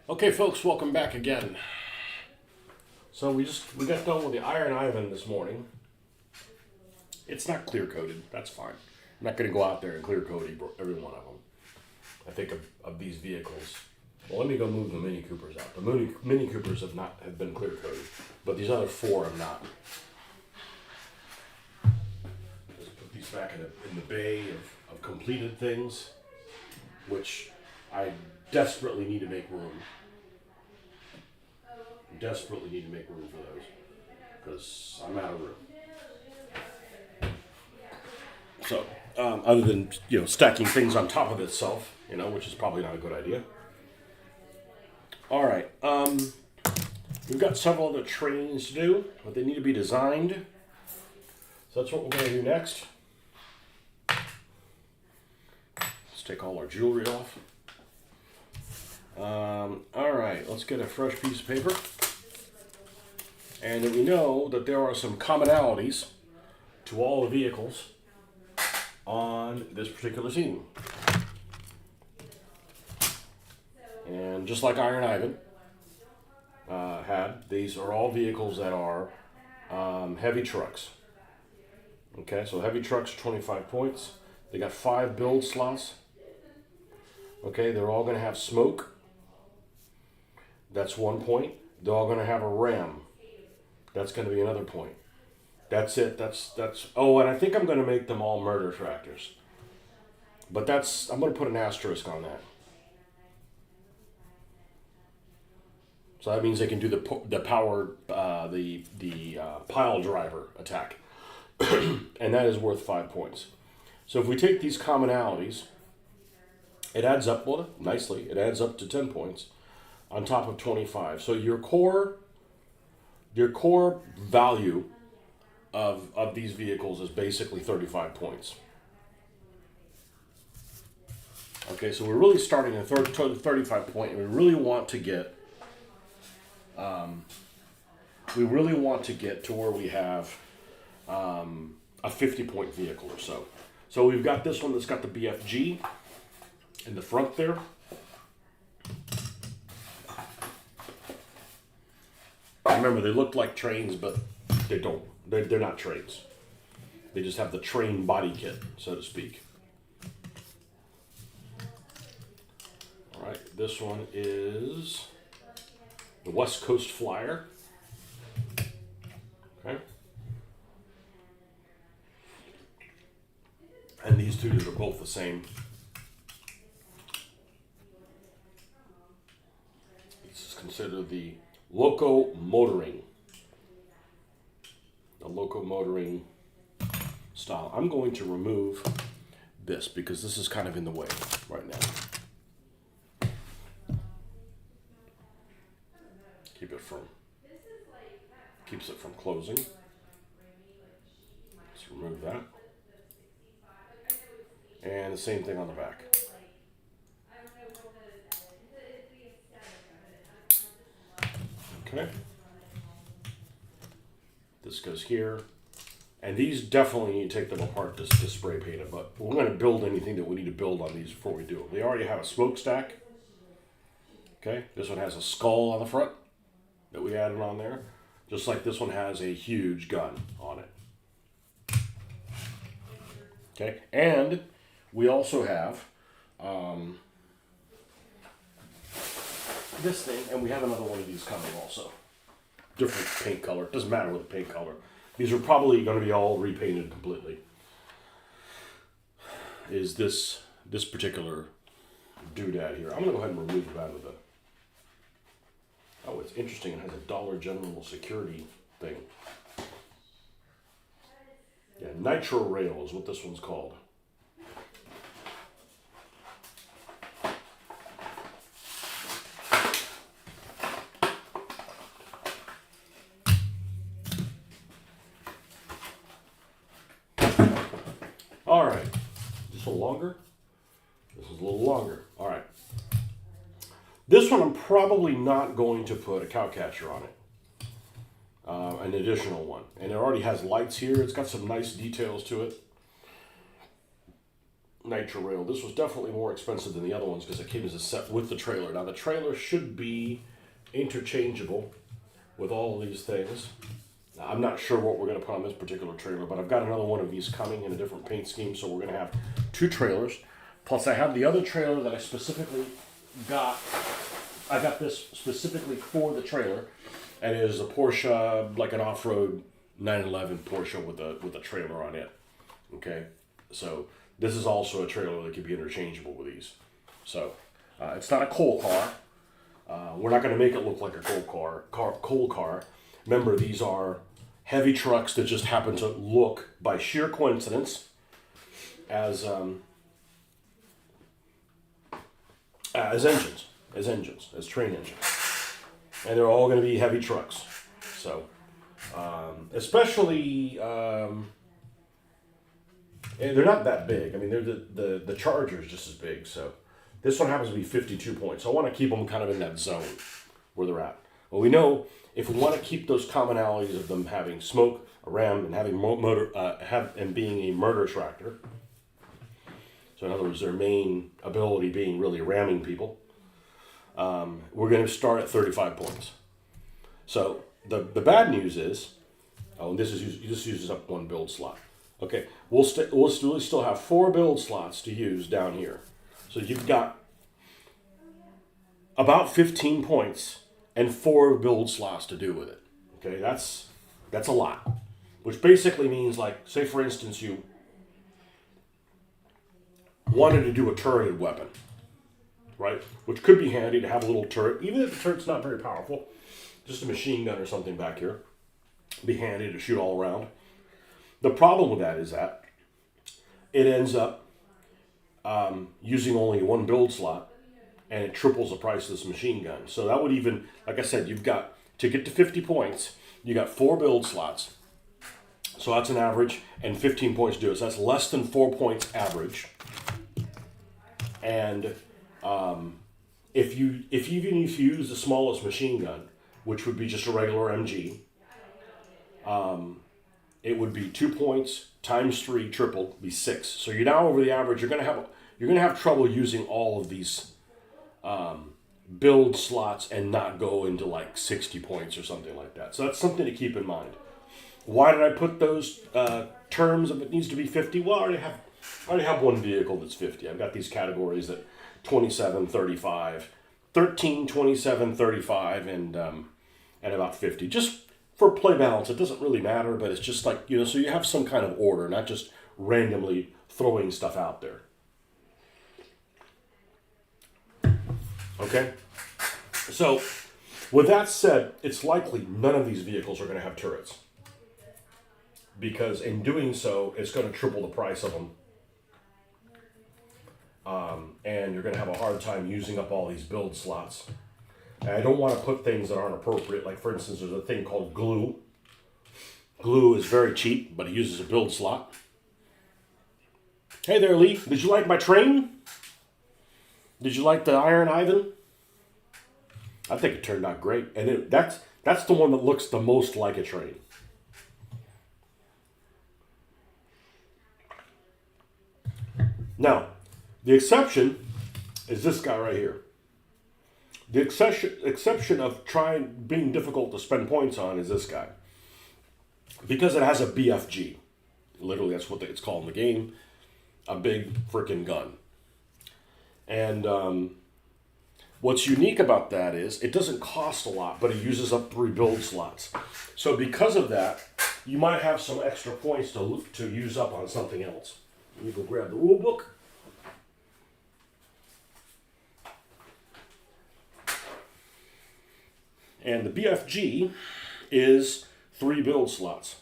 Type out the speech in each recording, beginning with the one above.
Okay, folks, welcome back again. So we got done with the Iron Ivan this morning. It's not clear coated. That's fine. I'm not going to go out there and clear coat every one of them. I think of these vehicles. Well, let me go move the Mini Coopers out. The Mini Coopers have been clear coated, but these other four have not. Just put these back in the bay of completed things, which I desperately need to make room. Desperately need to make room for those because I'm out of room. So, other than stacking things on top of itself, which is probably not a good idea. All right, we've got several other trains to do, but they need to be designed. So that's what we're going to do next. Let's take all our jewelry off. All right, let's get a fresh piece of paper. And then we know that there are some commonalities to all the vehicles on this particular team. And just like Iron Ivan had, these are all vehicles that are heavy trucks. Okay, so heavy trucks are 25 points. They got 5 build slots. Okay, they're all going to have smoke. That's 1 point. They're all going to have a ram. That's going to be another point. That's it. That's. Oh, and I think I'm going to make them all murder tractors. But I'm going to put an asterisk on that. So that means they can do the power, the pile driver attack, and that is worth 5 points. So if we take these commonalities, it adds up nicely. It adds up to 10 points on top of 25. So your core value of these vehicles is basically 35 points. Okay, so we're really starting at 35 point, and we really want to get to where we have a 50-point vehicle or so. So we've got this one that's got the BFG in the front there. Remember, they look like trains, but they don't. They're not trains. They just have the train body kit, so to speak. All right, this one is the West Coast Flyer. Okay. And these two are both the same. This is considered the locomotoring. The locomotoring style. I'm going to remove this because this is kind of in the way right now. Keeps it from closing. Let's remove that. And the same thing on the back. Okay. This goes here. And these definitely need to take them apart to spray paint it, but we're going to build anything that we need to build on these before we do it. They already have a smokestack. Okay, this one has a skull on the front that we added on there, just like this one has a huge gun on it. Okay, and we also have this thing, and we have another one of these coming also. Different paint color. Doesn't matter with the paint color. These are probably going to be all repainted completely. Is this particular doodad here? I'm going to go ahead and remove it out of the. Oh, it's interesting. It has a Dollar General security thing. Yeah, Nitro Rail is what this one's called. All right, is this a little longer? This is a little longer. All right. This one I'm probably not going to put a cowcatcher on it. An additional one. And it already has lights here. It's got some nice details to it. nitro rail. This was definitely more expensive than the other ones because it came as a set with the trailer. Now the trailer should be interchangeable with all of these things. Now, I'm not sure what we're going to put on this particular trailer, but I've got another one of these coming in a different paint scheme, so we're going to have 2 trailers. Plus I have the other trailer that I specifically got. I got this specifically for the trailer, and it is a Porsche, like an off-road 911 Porsche with a trailer on it. Okay, so this is also a trailer that can be interchangeable with these. So it's not a coal car. We're not going to make it look like a coal car. Remember, these are heavy trucks that just happen to look, by sheer coincidence, as engines, as train engines, and they're all going to be heavy trucks. So, especially, and they're not that big. I mean, they're the Charger's just as big. So, this one happens to be 52 points. So I want to keep them kind of in that zone where they're at. Well, we know if we want to keep those commonalities of them having smoke, a ram, and having motor, and being a murder tractor. So in other words, their main ability being really ramming people. We're going to start at 35 points. So the bad news is, and this uses up 1 build slot. Okay, we'll still have 4 build slots to use down here. So you've got about 15 points and 4 build slots to do with it. Okay, that's a lot. Which basically means, like, say for instance you wanted to do a turreted weapon, right? Which could be handy to have a little turret, even if the turret's not very powerful, just a machine gun or something back here. Be handy to shoot all around. The problem with that is that it ends up using only 1 build slot, and it triples the price of this machine gun. So that would even, like I said, you've got, to get to 50 points, you got 4 build slots. So that's an average, and 15 points to do it. So that's less than 4 points average. And if you use the smallest machine gun, which would be just a regular MG, it would be 2 points times 3 tripled, be 6. So you're now over the average. You're gonna have trouble using all of these build slots and not go into like 60 points or something like that. So that's something to keep in mind. Why did I put those terms of it needs to be 50? Well, I already have one vehicle that's 50. I've got these categories that 27, 35, 13, 27, 35, and about 50. Just for play balance, it doesn't really matter, but it's just like, so you have some kind of order, not just randomly throwing stuff out there. Okay? So, with that said, it's likely none of these vehicles are going to have turrets. Because in doing so, it's going to triple the price of them. And you're going to have a hard time using up all these build slots. And I don't want to put things that aren't appropriate. Like, for instance, there's a thing called glue. Glue is very cheap, but it uses a build slot. Hey there, Lee. Did you like my train? Did you like the Iron Ivan? I think it turned out great. And that's the one that looks the most like a train. Now, the exception is this guy right here. The exception of being difficult to spend points on is this guy. Because it has a BFG. Literally, that's what it's called in the game. A big freaking gun. And what's unique about that is it doesn't cost a lot, but it uses up 3 build slots. So because of that, you might have some extra points to use up on something else. Let me go grab the rule book. And the BFG is 3 build slots.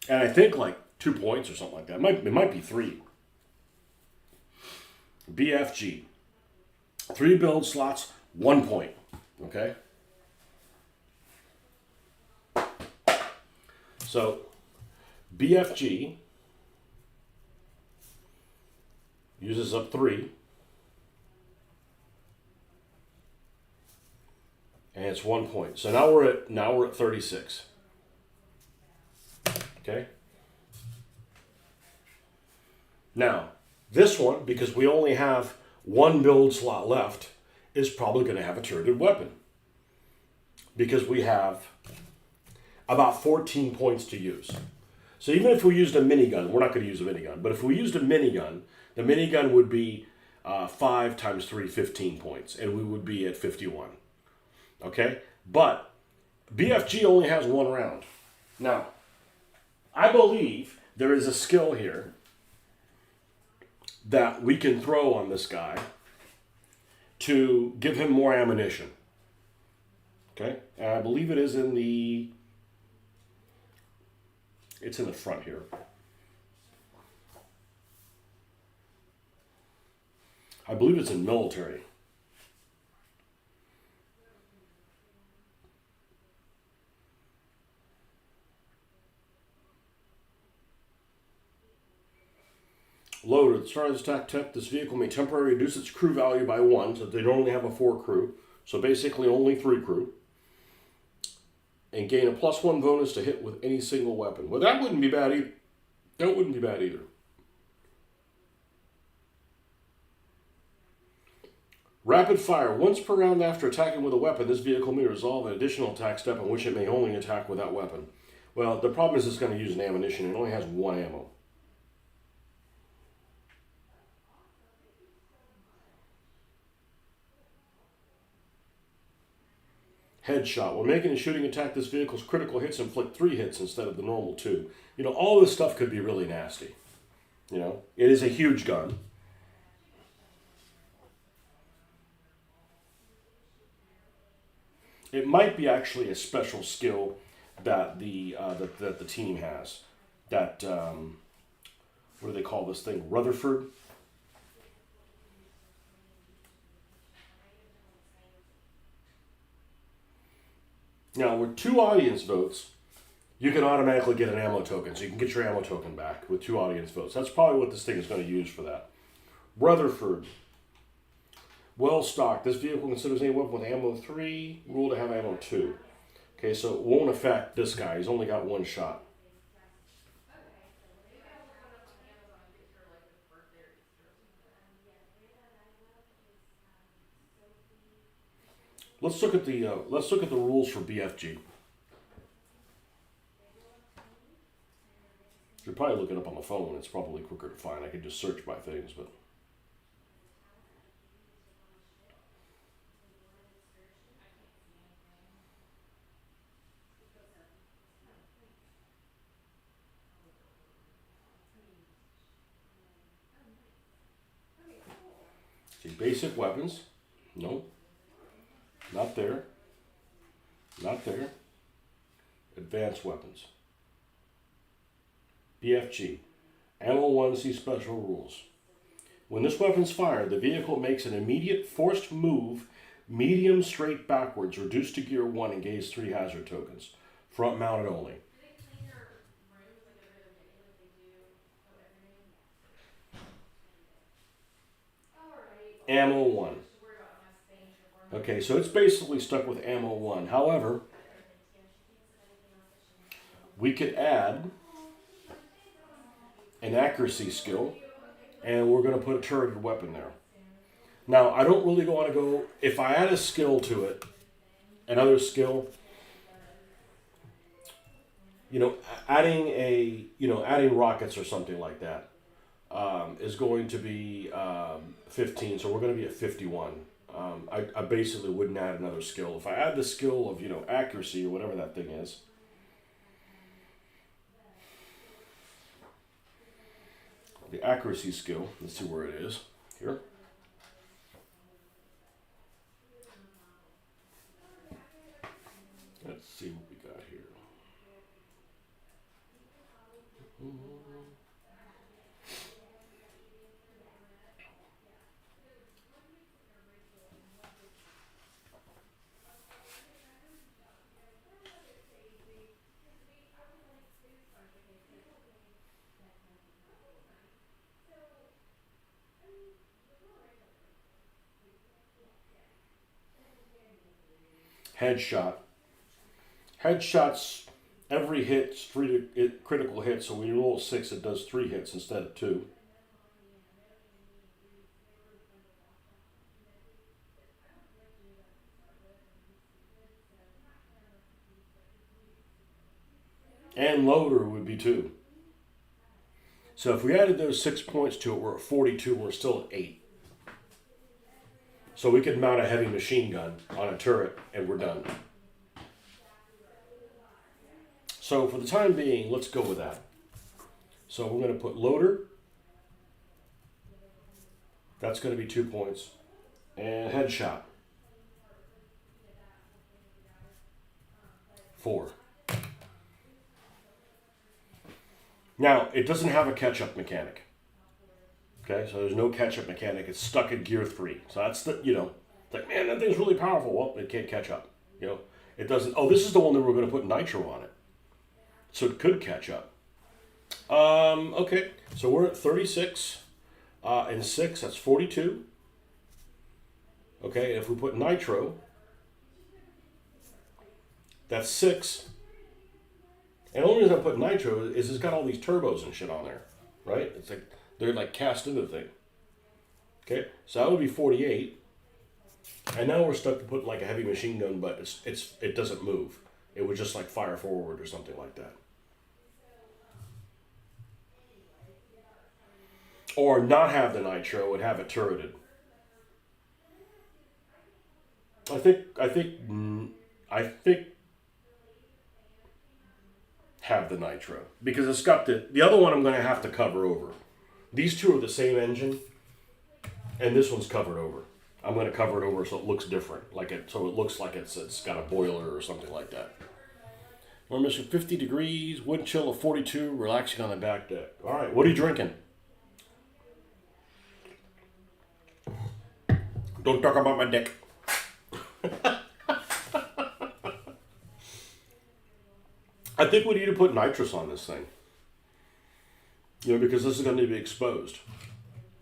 And I think like 2 points or something like that. It might be 3. BFG. 3 build slots, 1 point. Okay? So, BFG uses up 3. And it's 1 point. So now we're at 36. Okay? Now, This one, because we only have one build slot left, is probably going to have a turreted weapon. Because we have about 14 points to use. So even if we used a minigun, we're not going to use a minigun, but if we used a minigun, the minigun would be 5 times 3, 15 points, and we would be at 51. Okay? But BFG only has one round. Now, I believe there is a skill here that we can throw on this guy to give him more ammunition. Okay? And I believe it is in the... It's in the front here. I believe it's in military. Loader. At the start of this attack step, this vehicle may temporarily reduce its crew value by 1, so they only have a 4 crew. So basically only 3 crew. And gain a +1 bonus to hit with any single weapon. Well, that wouldn't be bad either. That wouldn't be bad either. Rapid fire. Once per round after attacking with a weapon, this vehicle may resolve an additional attack step in which it may only attack with that weapon. Well, the problem is it's going to use an ammunition. It only has 1 ammo. Headshot. When making a shooting attack, this vehicle's critical hits inflict 3 hits instead of the normal 2. You know, all this stuff could be really nasty. You know, it is a huge gun. It might be actually a special skill that that the team has. That what do they call this thing? Rutherford. Now, with 2 audience votes, you can automatically get an ammo token. So you can get your ammo token back with 2 audience votes. That's probably what this thing is going to use for that. Rutherford. Well stocked. This vehicle considers any weapon with ammo 3. Rule to have ammo 2. Okay, so it won't affect this guy. He's only got 1 shot. Let's look at the rules for BFG. You're probably looking up on the phone. It's probably quicker to find. I could just search by things, but see, basic weapons. No, not there. Not there. Advanced weapons. BFG. Ammo 1, see special rules. When this weapon's fired, the vehicle makes an immediate forced move, medium straight backwards, reduced to gear 1, and gains 3 hazard tokens. Front mounted only. Ammo 1. Okay, so it's basically stuck with ammo 1. However, we could add an accuracy skill, and we're going to put a turreted weapon there. Now, I don't really want to go, if I add a skill to it, another skill, adding rockets or something like that is going to be 15, so we're going to be at 51. I basically wouldn't add another skill. If I add the skill of, accuracy or whatever that thing is, the accuracy skill, let's see where it is, here. Let's see what we got here. Headshot. Headshots, every hit's 3 critical hits, so when you roll 6, it does 3 hits instead of 2. And loader would be 2. So if we added those 6 points to it, we're at 42. We're still at 8. So we could mount a heavy machine gun on a turret, and we're done. So for the time being, let's go with that. So we're going to put loader. That's going to be 2 points. And headshot. 4. Now, it doesn't have a catch-up mechanic. Okay, so there's no catch-up mechanic. It's stuck at gear 3. So that's the, it's like, man, that thing's really powerful. Well, it can't catch up. It doesn't. Oh, this is the one that we're going to put nitro on it. So it could catch up. Okay, so we're at 36 and 6. That's 42. Okay, if we put nitro, that's 6. And the only reason I put nitro is it's got all these turbos and shit on there, right? It's like they're like cast into the thing. Okay, so that would be 48. And now we're stuck to put like a heavy machine gun, but it doesn't move. It would just like fire forward or something like that. Or not have the nitro, would have it turreted. I think have the nitro because it's got the other one I'm going to have to cover over. These two are the same engine, and this one's covered over. I'm going to cover it over so it looks different, so it looks like it's got a boiler or something like that. We're missing 50 degrees, wind chill of 42, relaxing on the back deck. All right, what are you drinking? Don't talk about my dick. I think we need to put nitrous on this thing. Because this is going to be exposed.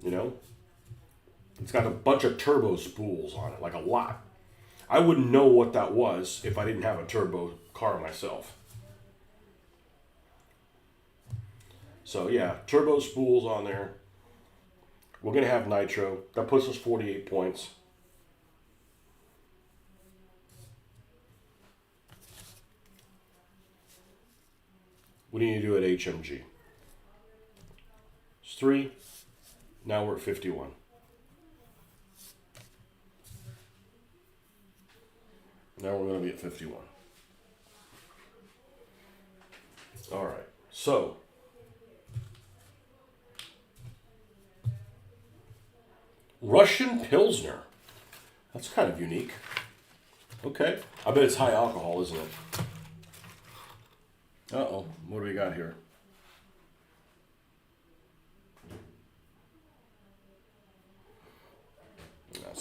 It's got a bunch of turbo spools on it, like a lot. I wouldn't know what that was if I didn't have a turbo car myself. So yeah, turbo spools on there. We're going to have nitro. That puts us 48 points. What do you need to do at HMG? It's 3. Now we're at 51. Now we're going to be at 51. All right. So, Russian Pilsner. That's kind of unique. Okay. I bet it's high alcohol, isn't it? Uh-oh. What do we got here? I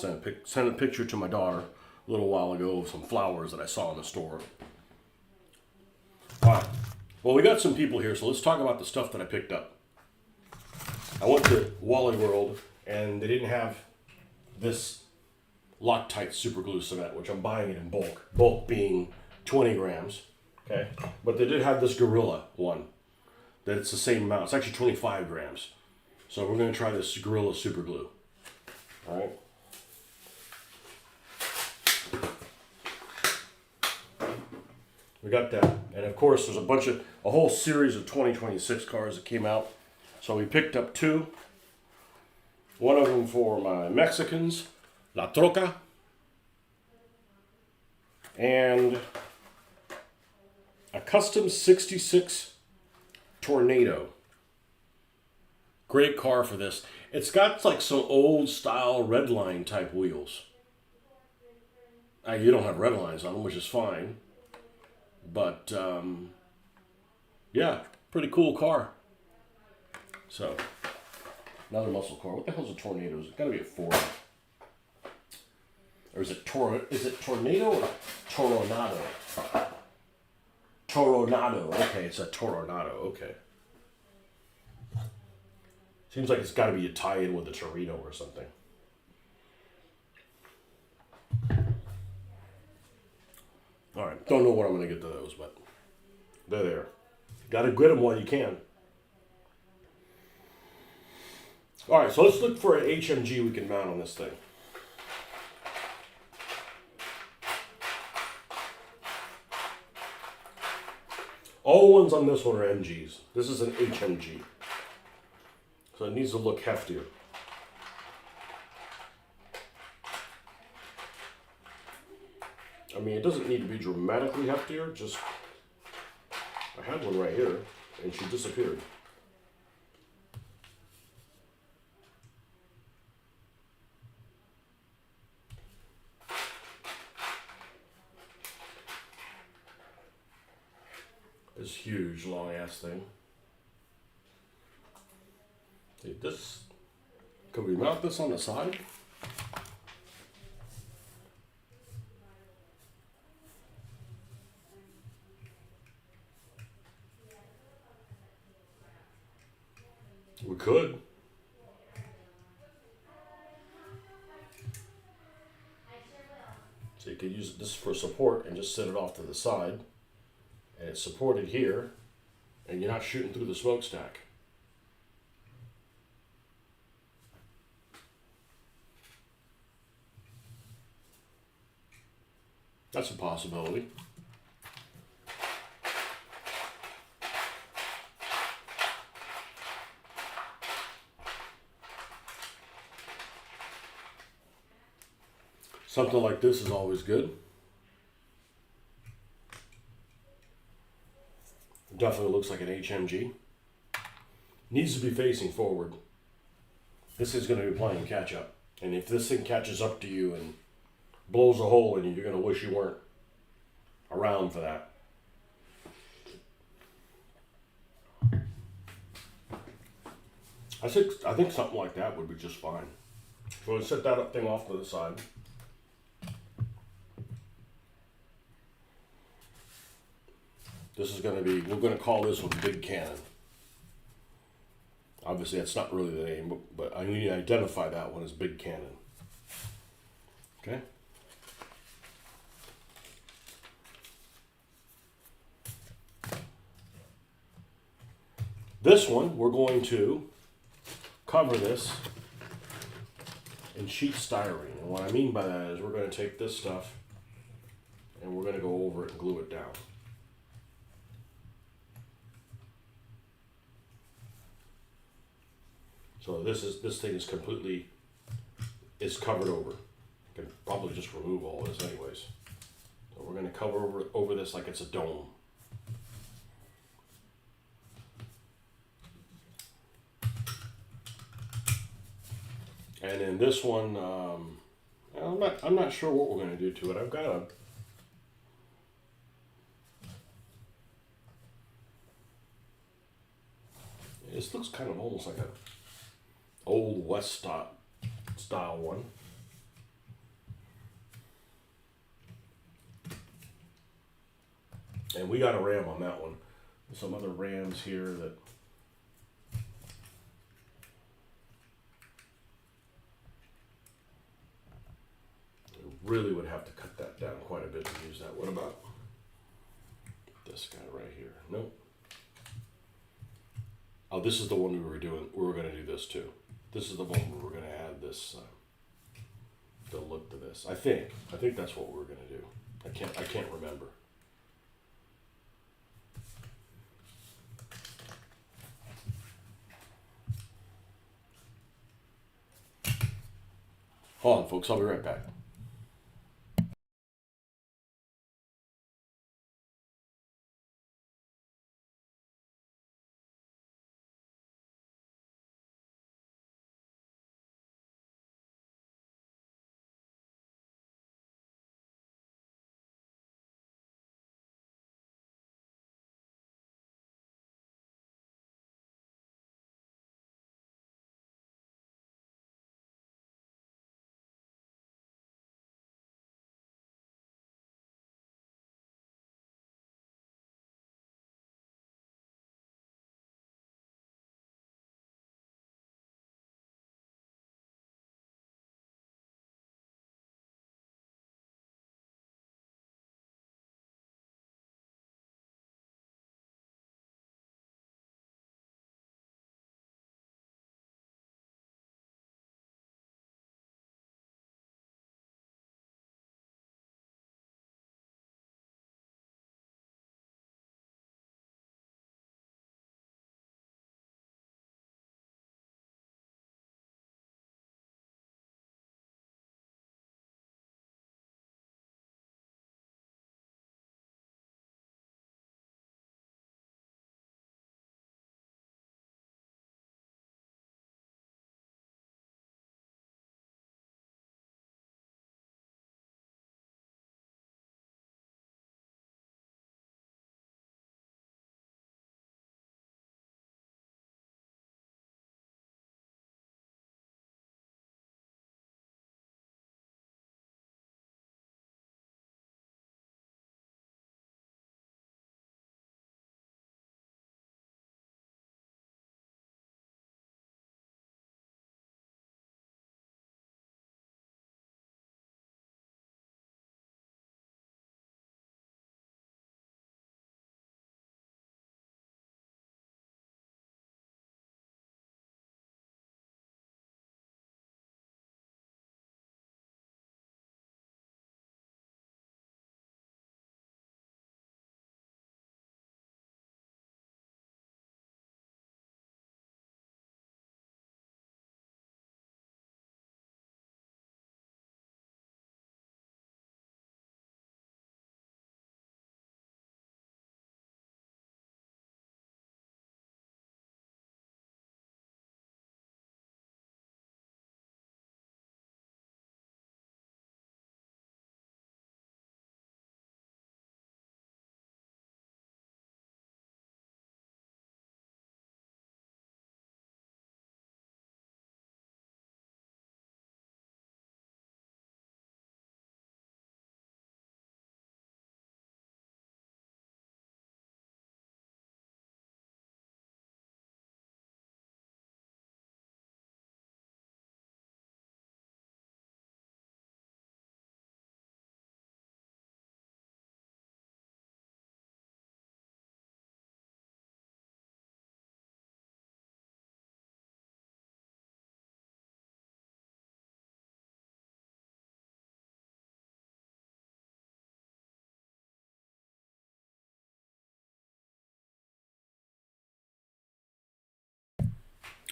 sent a picture to my daughter a little while ago of some flowers that I saw in the store. All right. Well, we got some people here, so let's talk about the stuff that I picked up. I went to Wally World, and they didn't have this Loctite super glue cement, which I'm buying it in bulk. Bulk being 20 grams. Okay, but they did have this Gorilla one. That it's the same amount. It's actually 25 grams. So we're going to try this Gorilla super glue. All right. We got that. And of course, there's a whole series of 2026 cars that came out. So we picked up 2. One of them for my Mexicans, La Troca. And a custom 66 Tornado. Great car for this. It's got like some old style redline type wheels. You don't have red lines on them, which is fine. But, yeah, pretty cool car. So, another muscle car. What the hell's a Tornado? It's got to be a 40. Or is it Tornado or Toronado? Toronado. Okay, it's a Toronado. Okay. Seems like it's got to be a tie-in with a Torino or something. All right. Don't know when I'm going to get to those, but they're there. Got to get them while you can. All right, so let's look for an HMG we can mount on this thing. All ones on this one are MGs. This is an HMG. So it needs to look heftier. I mean, it doesn't need to be dramatically heftier, just, I had one right here, and she disappeared. This huge, long-ass thing. See, this, could we mount this on the side? We could. So you could use this for support and just set it off to the side. And it's supported here, and you're not shooting through the smokestack. That's a possibility. Something like this is always good. Definitely looks like an HMG. Needs to be facing forward. This is going to be playing catch up. And if this thing catches up to you and blows a hole in you, you're going to wish you weren't around for that. I think something like that would be just fine. So we'll set that thing off to the side. This is going to be, we're going to call this one Big Cannon. Obviously, that's not really the name, but I need to identify that one as Big Cannon. Okay? This one, we're going to cover this in sheet styrene. And what I mean by that is we're going to take this stuff and we're going to go over it and glue it down. So this thing is completely covered over. I can probably just remove all this anyways. So we're going to cover over this like it's a dome. And then this one, I'm not sure what we're going to do to it. I've got a this looks kind of almost like a old West style one. And we got a ram on that one. There's some other rams here that really would have to cut that down quite a bit to use that. What about this guy right here? Nope. Oh, this is the one we were doing. We were going to do this too. This is the one where we're going to add this, the look to this. I think that's what we're going to do. I can't remember. Hold on, folks. I'll be right back.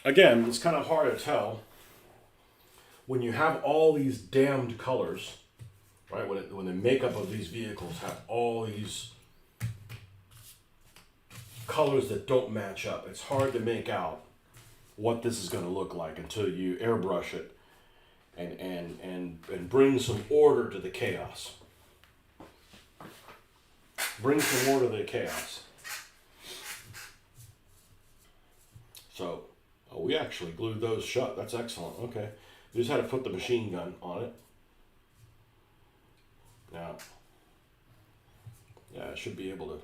again, it's kind of hard to tell when you have all these damned colors, right? When the makeup of these vehicles have all these colors that don't match up, it's hard to make out what this is going to look like until you airbrush it and bring some order to the chaos. Bring some order to the chaos. So, we actually glued those shut. That's excellent. Okay. We just had to put the machine gun on it. Now, yeah, I should be able to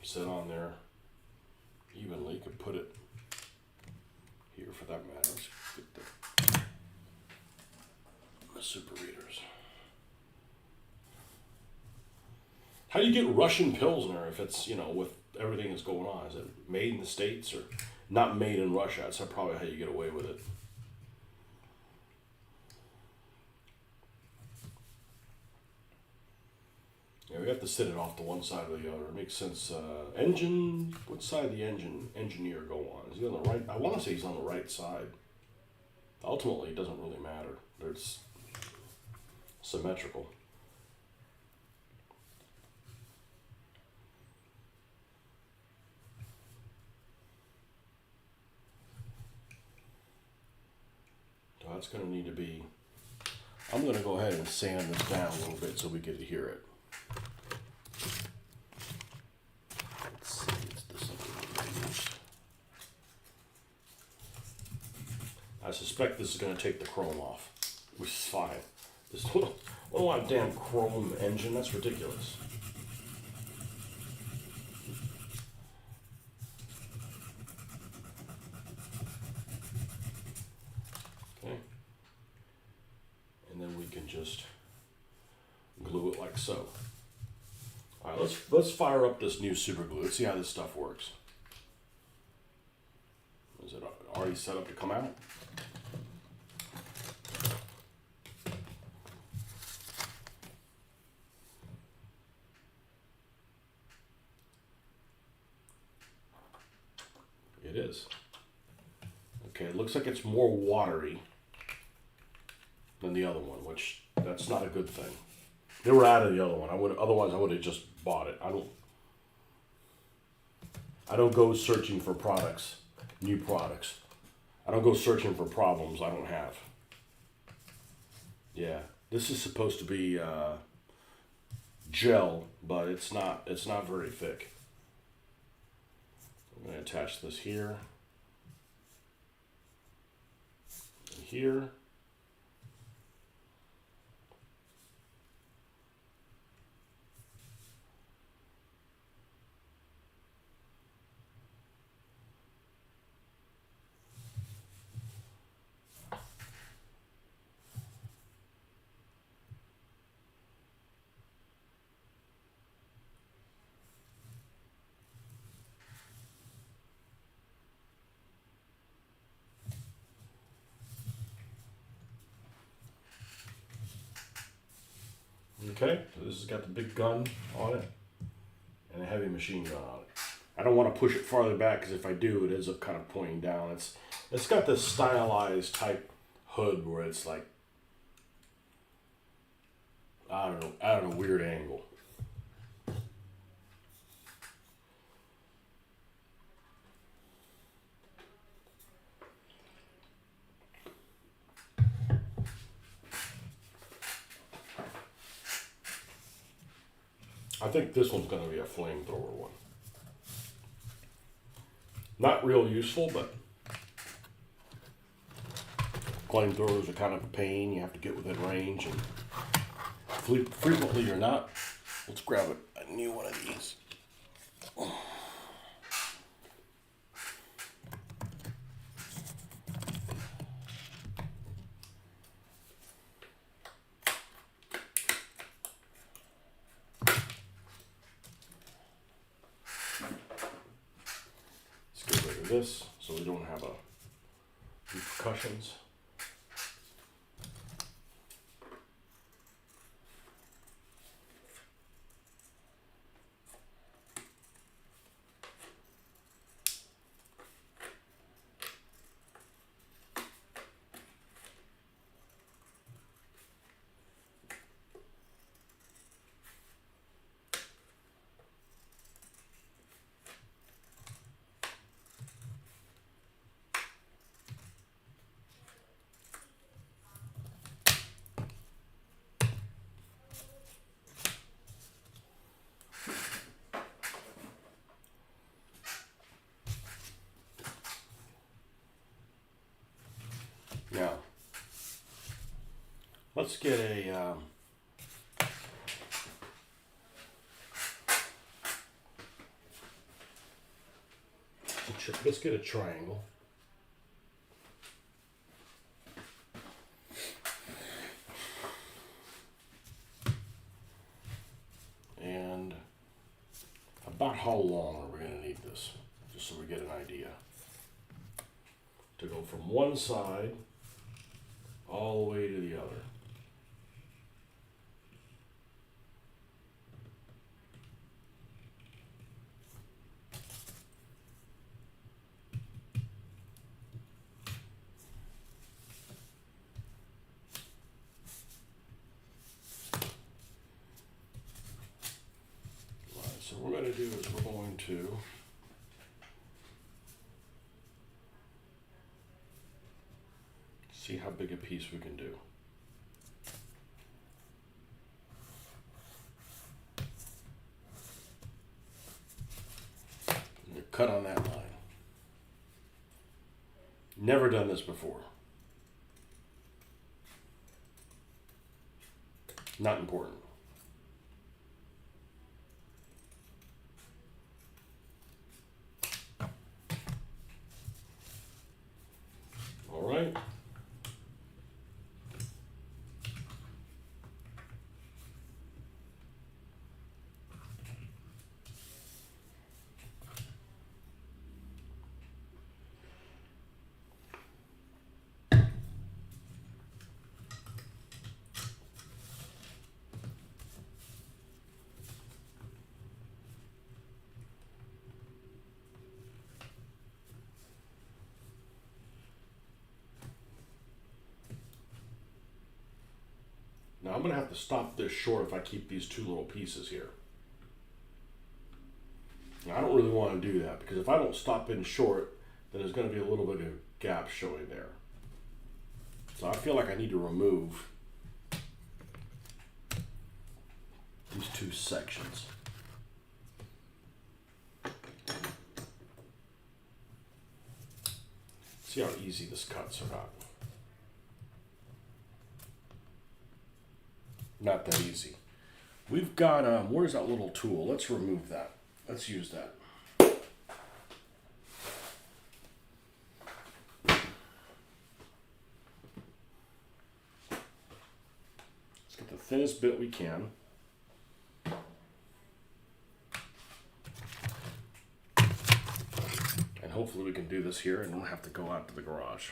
sit on there evenly. Could put it here for that matter. Let's get the super readers. How do you get Russian Pilsner if it's, with everything that's going on? Is it made in the States or not made in Russia? That's probably how you get away with it. Yeah, we have to sit it off to one side or the other. It makes sense. Engine, what side of the engineer go on? Is he on the right? I want to say he's on the right side. Ultimately, it doesn't really matter. It's symmetrical. So that's going to need to be, I'm going to go ahead and sand this down a little bit so we can hear it. Let's see, it's this one. I suspect this is going to take the chrome off, which is fine. This don't want a damn chrome engine, that's ridiculous. Okay. And then we can just glue it like so. All right, let's fire up this new super glue. Let's see how this stuff works. Is it already set up to come out? It is. Okay, it looks like it's more watery than the other one, which that's not a good thing. They were out of the other one. Otherwise I would have just bought it. I don't go searching for products, new products. I don't go searching for problems I don't have. Yeah, this is supposed to be gel, but it's not very thick. I'm going to attach this here and here. Okay, so this has got the big gun on it and a heavy machine gun on it. I don't want to push it farther back because if I do, it ends up kind of pointing down. It's got this stylized type hood where it's like, I don't know, at a weird angle. I think this one's going to be a flamethrower one. Not real useful, but flamethrowers are kind of a pain. You have to get within range, and frequently you're not. Let's grab a new one of these. This so we don't have repercussions. Let's get a let's get a triangle. And about how long are we going to need this? Just so we get an idea. To go from one side all the way to the other. So what we're going to do is we're going to see how big a piece we can do. And cut on that line. Never done this before. Not important. All right. Now I'm going to have to stop this short if I keep these two little pieces here. Now I don't really want to do that because if I don't stop in short, then there's going to be a little bit of gap showing there. So I feel like I need to remove these two sections. See how easy this cuts or not. Not that easy. We've got, where's that little tool? Let's remove that. Let's use that. Let's get the thinnest bit we can. And hopefully we can do this here and don't have to go out to the garage.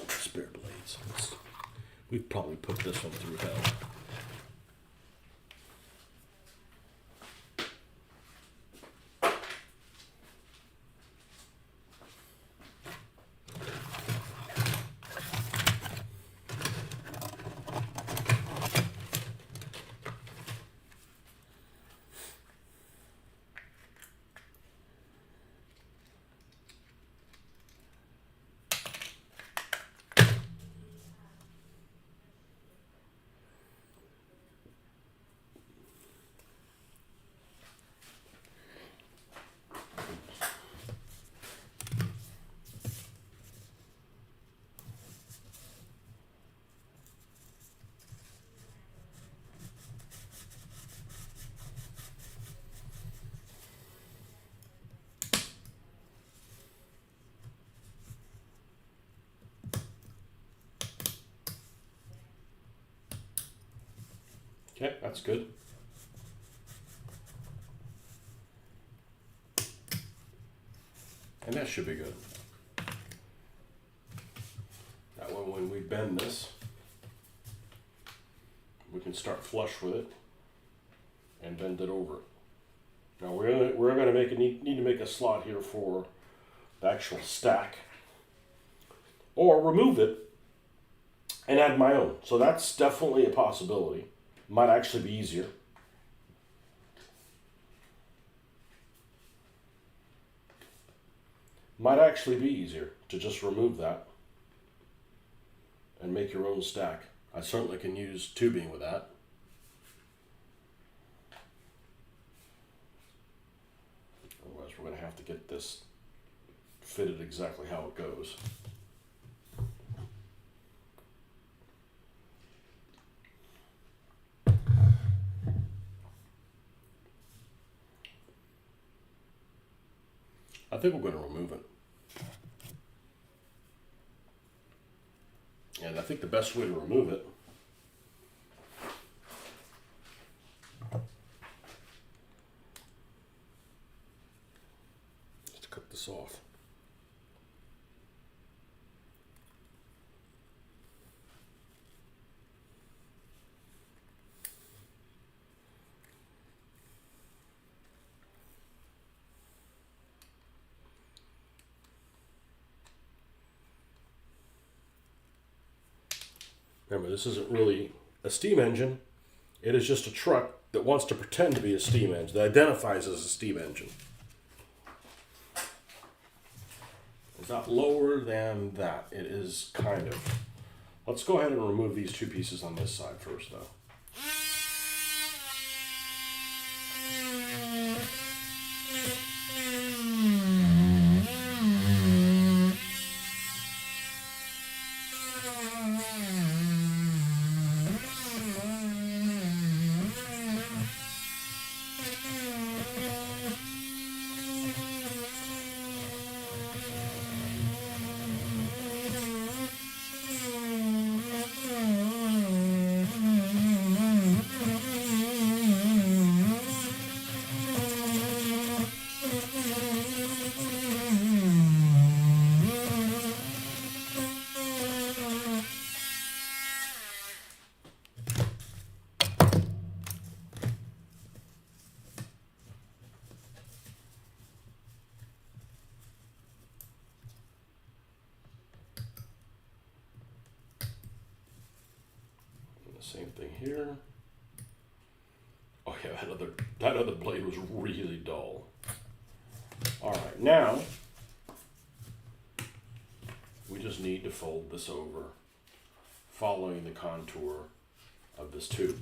Spare blades. We've probably put this one through hell. Okay, that's good. And that should be good. That way when we bend this, we can start flush with it and bend it over. Now we're gonna need to make a slot here for the actual stack, or remove it and add my own. So that's definitely a possibility. Might actually be easier. Might actually be easier to just remove that and make your own stack. I certainly can use tubing with that. Otherwise we're going to have to get this fitted exactly how it goes. I think we're going to remove it. And I think the best way to remove it is to cut this off. Remember, this isn't really a steam engine. It is just a truck that wants to pretend to be a steam engine, that identifies as a steam engine. It's not lower than that. It is kind of. Let's go ahead and remove these two pieces on this side first, though. Same thing here. Oh yeah, that other blade was really dull. All right, now we just need to fold this over, following the contour of this tube.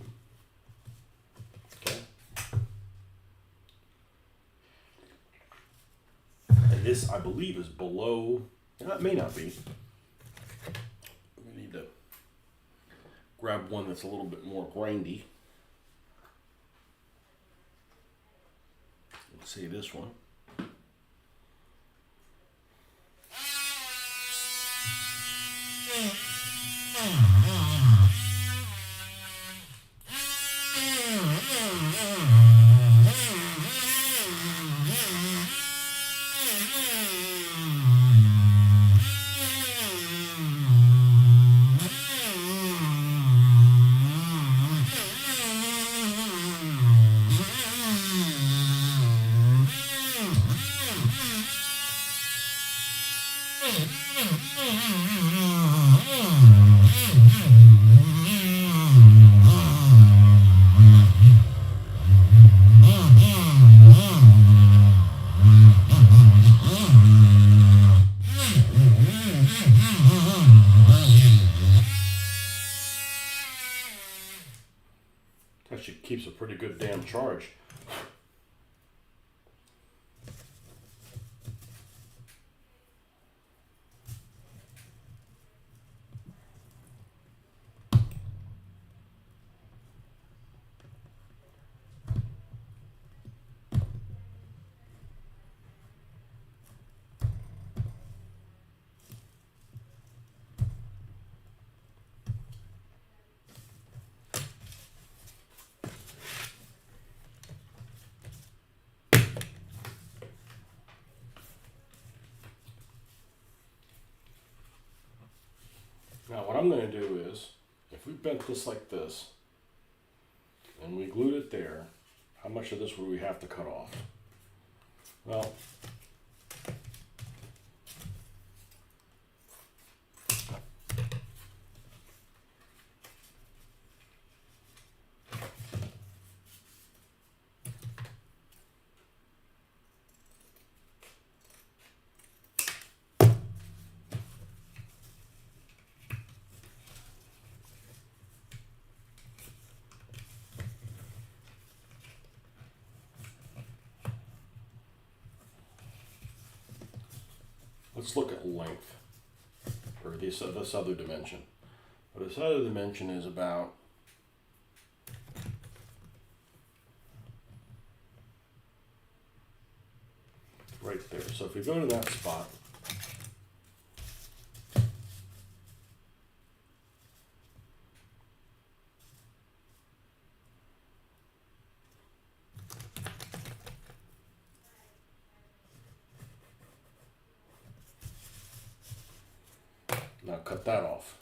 Okay. And this, I believe, is below. It may not be. We need to grab one that's a little bit more grindy. Let's see this one. Actually keeps a pretty good damn charge. I'm going to do is, if we bent this like this, and we glued it there, how much of this would we have to cut off? Well, let's look at length, or this other dimension. But this other dimension is about right there. So if we go to that spot, now cut that off.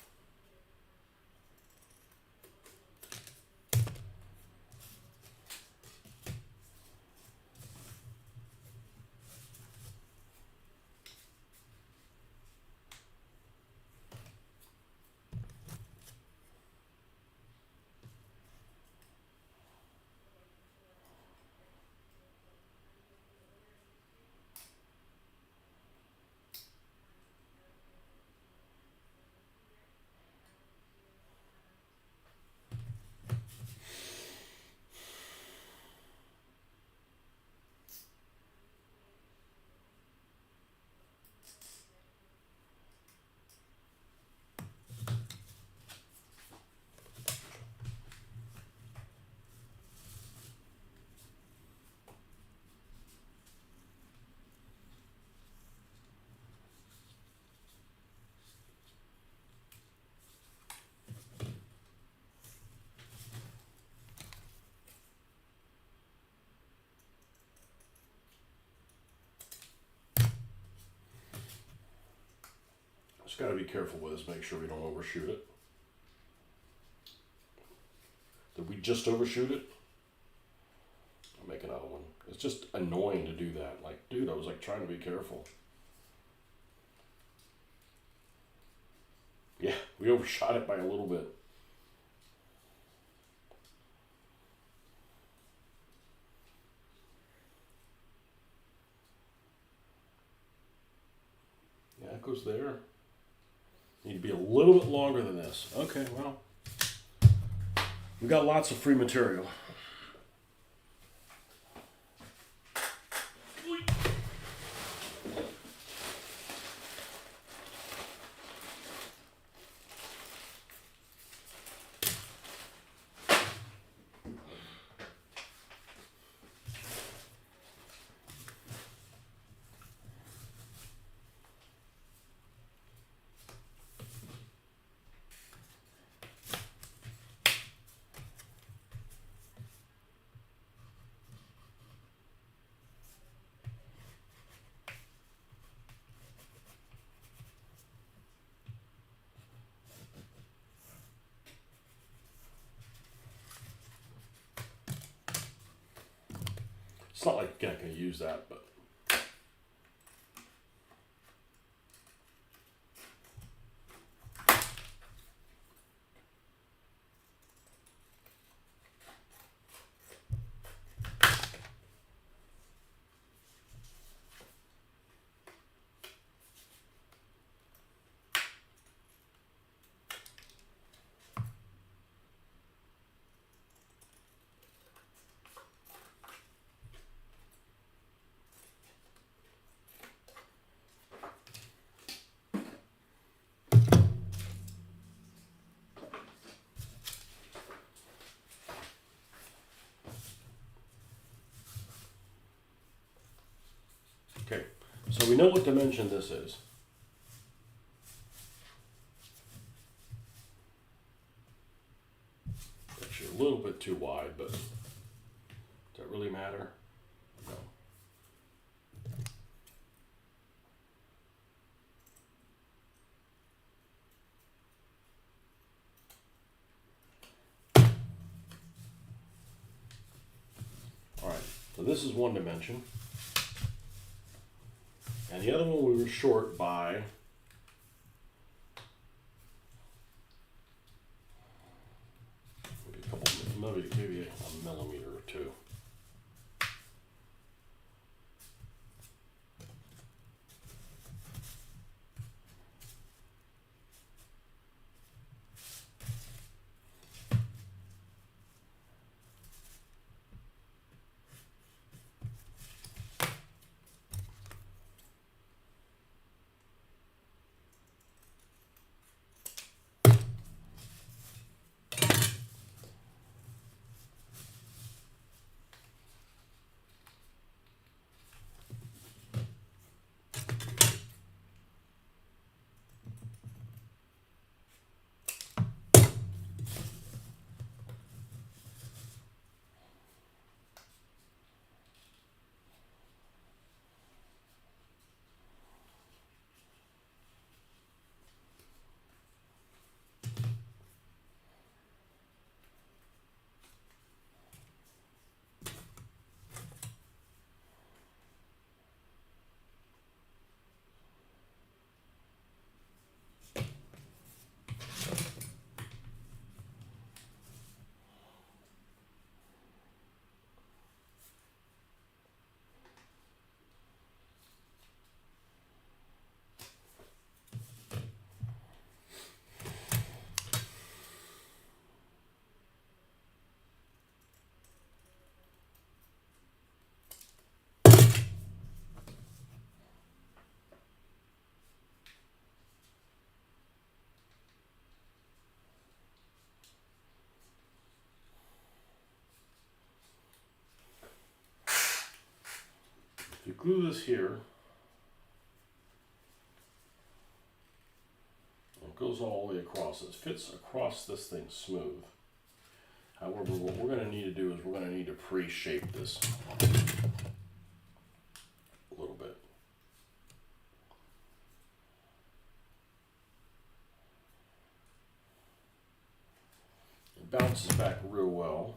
Just got to be careful with this, make sure we don't overshoot it. Did we just overshoot it? I'll make another one. It's just annoying to do that. Like, dude, I was like trying to be careful. Yeah, we overshot it by a little bit. Yeah, it goes there. Need to be a little bit longer than this. Okay, well, we got lots of free material. It's not like you're not going to use that, but okay. So we know what dimension this is. Actually, a little bit too wide, but does that really matter? No. So this is one dimension. And the other one we were short by maybe a millimeter or two. If you glue this here, it goes all the way across. It fits across this thing smooth. However, what we're going to need to do is we're going to need to pre-shape this a little bit. It bounces back real well.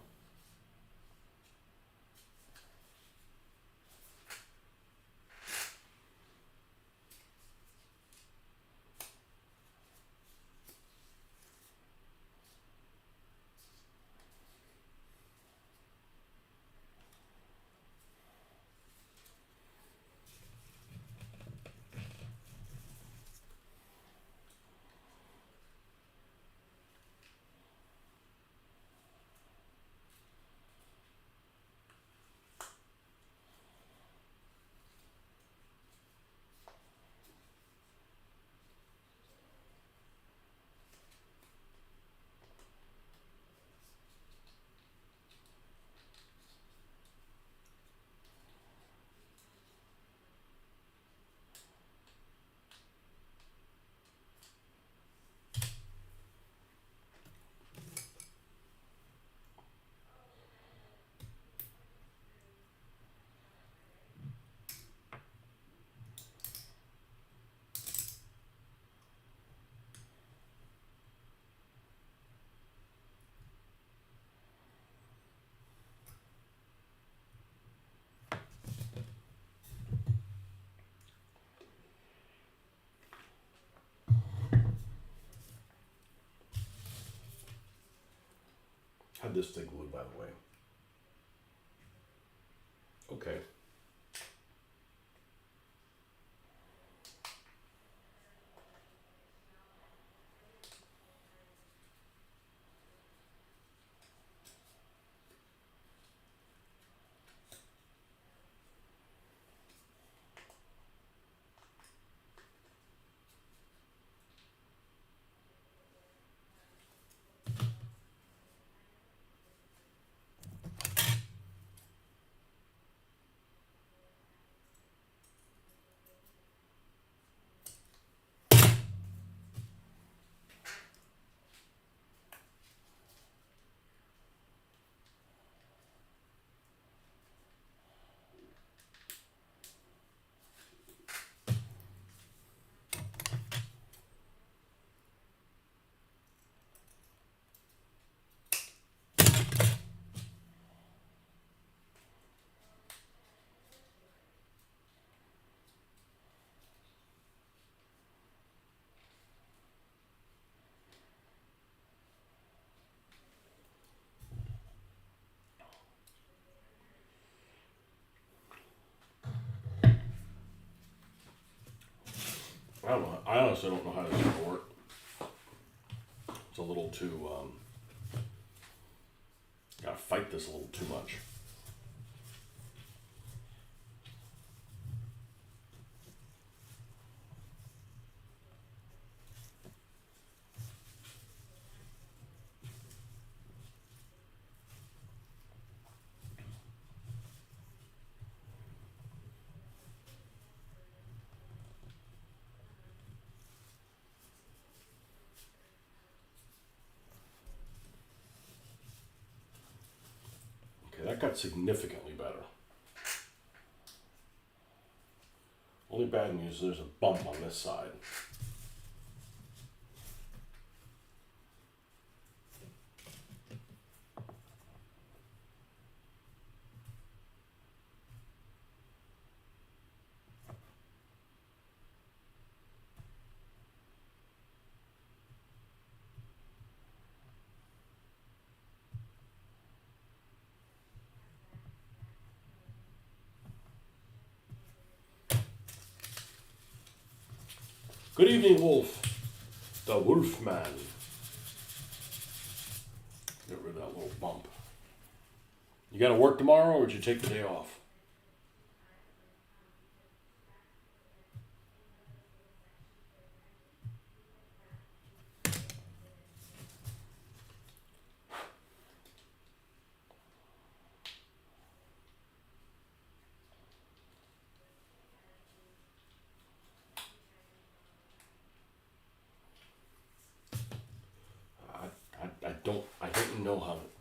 Had this thing glued, by the way. Okay. I honestly don't know how this is going to work. It's a little too, gotta fight this a little too much. Okay, that got significantly better. Only bad news is there's a bump on this side. Good evening, Wolf. The Wolfman. Get rid of that little bump. You got to work tomorrow, or would you take the day off?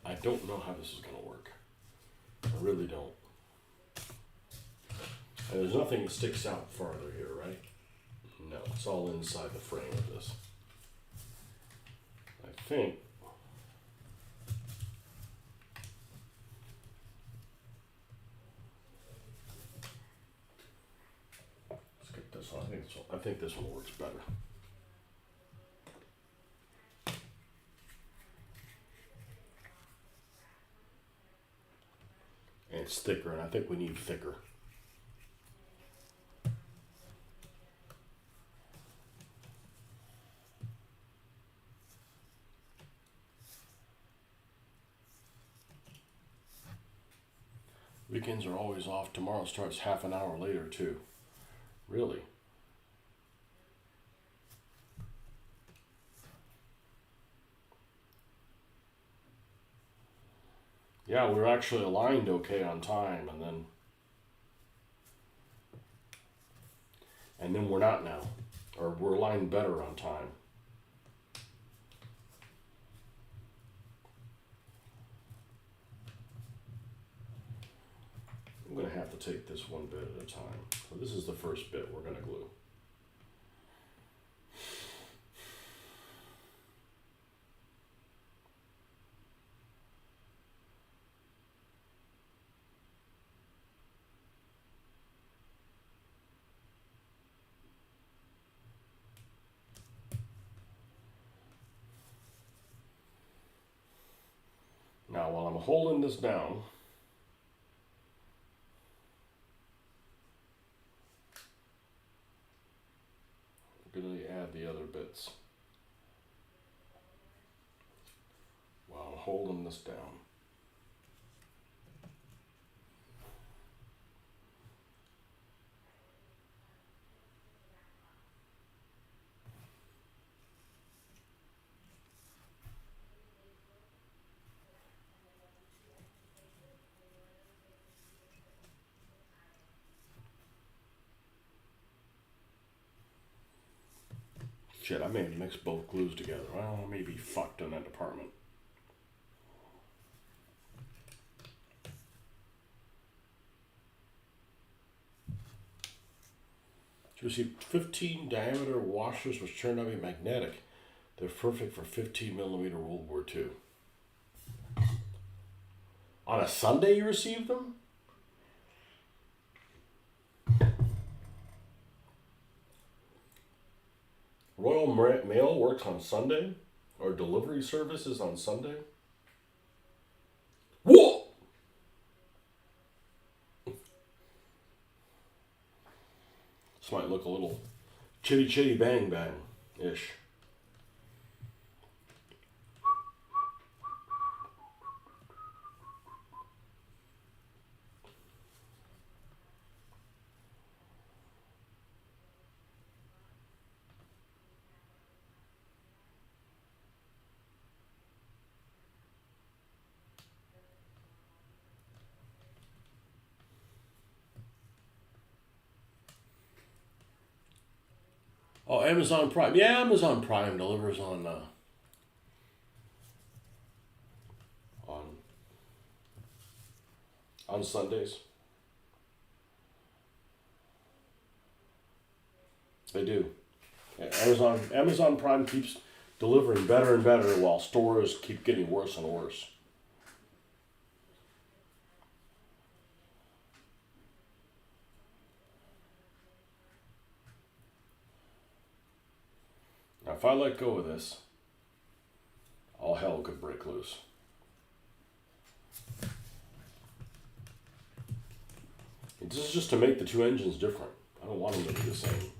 I don't know how this is going to work. I really don't. And there's nothing that sticks out farther here, right? No, it's all inside the frame of this. I think. Let's get this one. I think this one works better. And it's thicker, and I think we need thicker. Weekends are always off. Tomorrow starts half an hour later, too. Really? Yeah, we were actually aligned okay on time, and then we're not now. Or we're aligned better on time. I'm going to have to take this one bit at a time. So this is the first bit we're going to glue. Now, while I'm holding this down, I'm going to add the other bits. While I'm holding this down. Shit, I may have mixed both glues together. Well, I may be fucked in that department. To receive 15 diameter washers which turned out to be magnetic. They're perfect for 15 millimeter World War II. On a Sunday you received them? Royal Mail works on Sunday? Or delivery services on Sunday? Whoa! This might look a little Chitty chitty bang bang ish. Oh, Amazon Prime. Yeah, Amazon Prime delivers on on Sundays. They do. Yeah, Amazon Prime keeps delivering better and better while stores keep getting worse and worse. Now, if I let go of this, all hell could break loose. This is just to make the two engines different. I don't want them to be the same.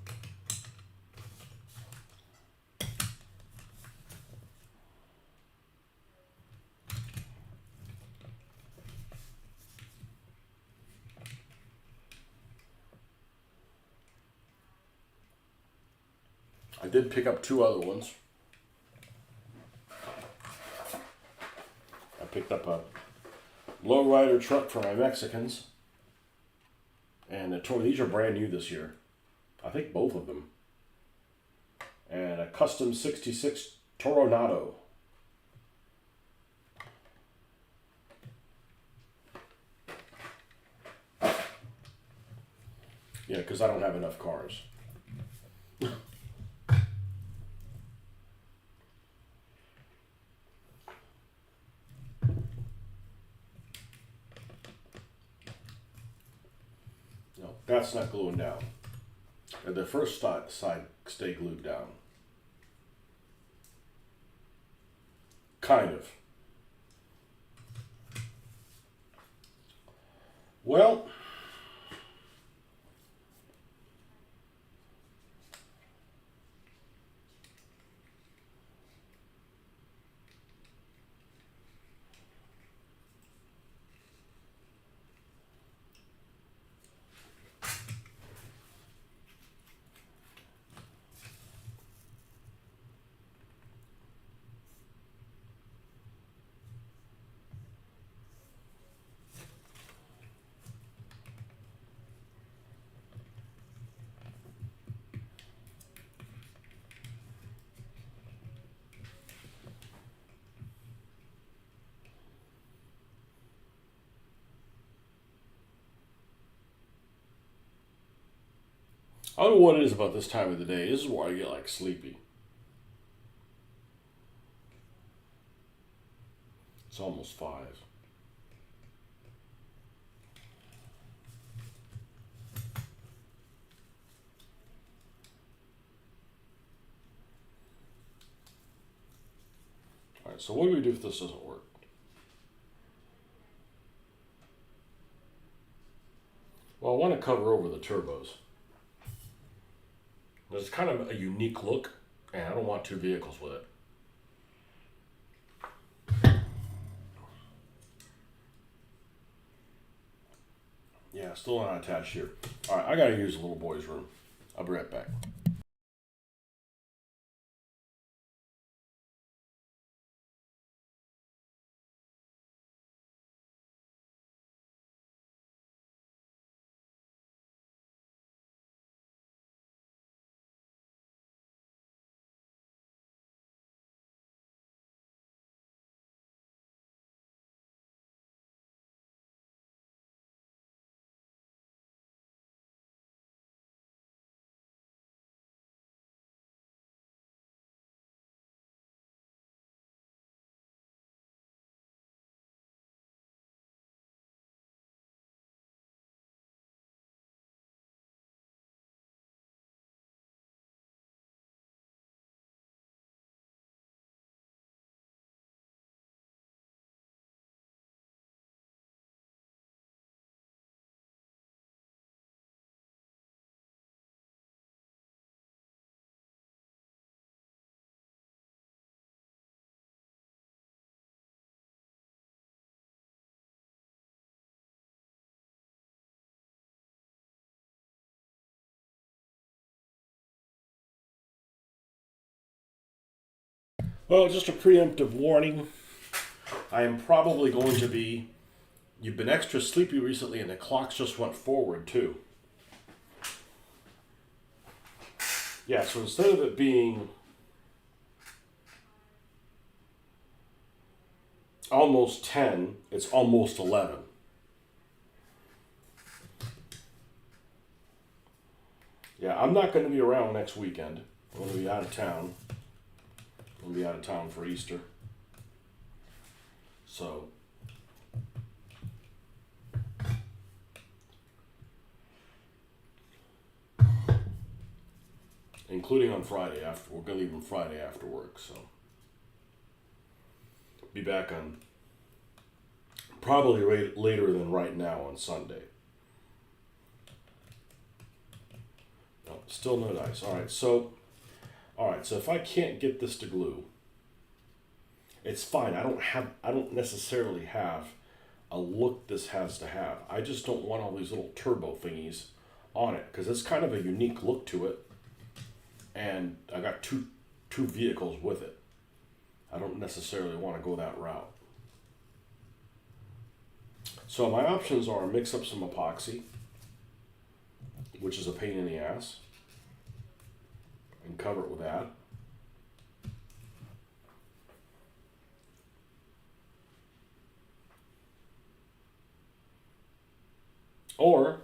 I did pick up two other ones. I picked up a lowrider truck for my Mexicans. And these are brand new this year. I think both of them. And a custom 66 Toronado. Yeah, because I don't have enough cars. No, that's not gluing down. The first side stay glued down. Kind of. Well, I don't know what it is about this time of the day. This is where I get like sleepy. It's almost 5. All right, so what do we do if this doesn't work? Well, I want to cover over the turbos. It's kind of a unique look, and I don't want two vehicles with it. Yeah, still not attached here. All right, I got to use the little boy's room. I'll be right back. Well, just a preemptive warning. I am probably going to be. You've been extra sleepy recently, and the clocks just went forward, too. Yeah, so instead of it being almost 10, it's almost 11. Yeah, I'm not going to be around next weekend. I'm going to be out of town. I'm going to be out of town for Easter. So, including on Friday after, we're going to leave on Friday after work. So, be back on probably later than right now on Sunday. No, still no dice. All right. So if I can't get this to glue, it's fine. I don't necessarily have a look this has to have. I just don't want all these little turbo thingies on it because it's kind of a unique look to it, and I got two vehicles with it. I don't necessarily want to go that route. So my options are mix up some epoxy, which is a pain in the ass, and cover it with that. Or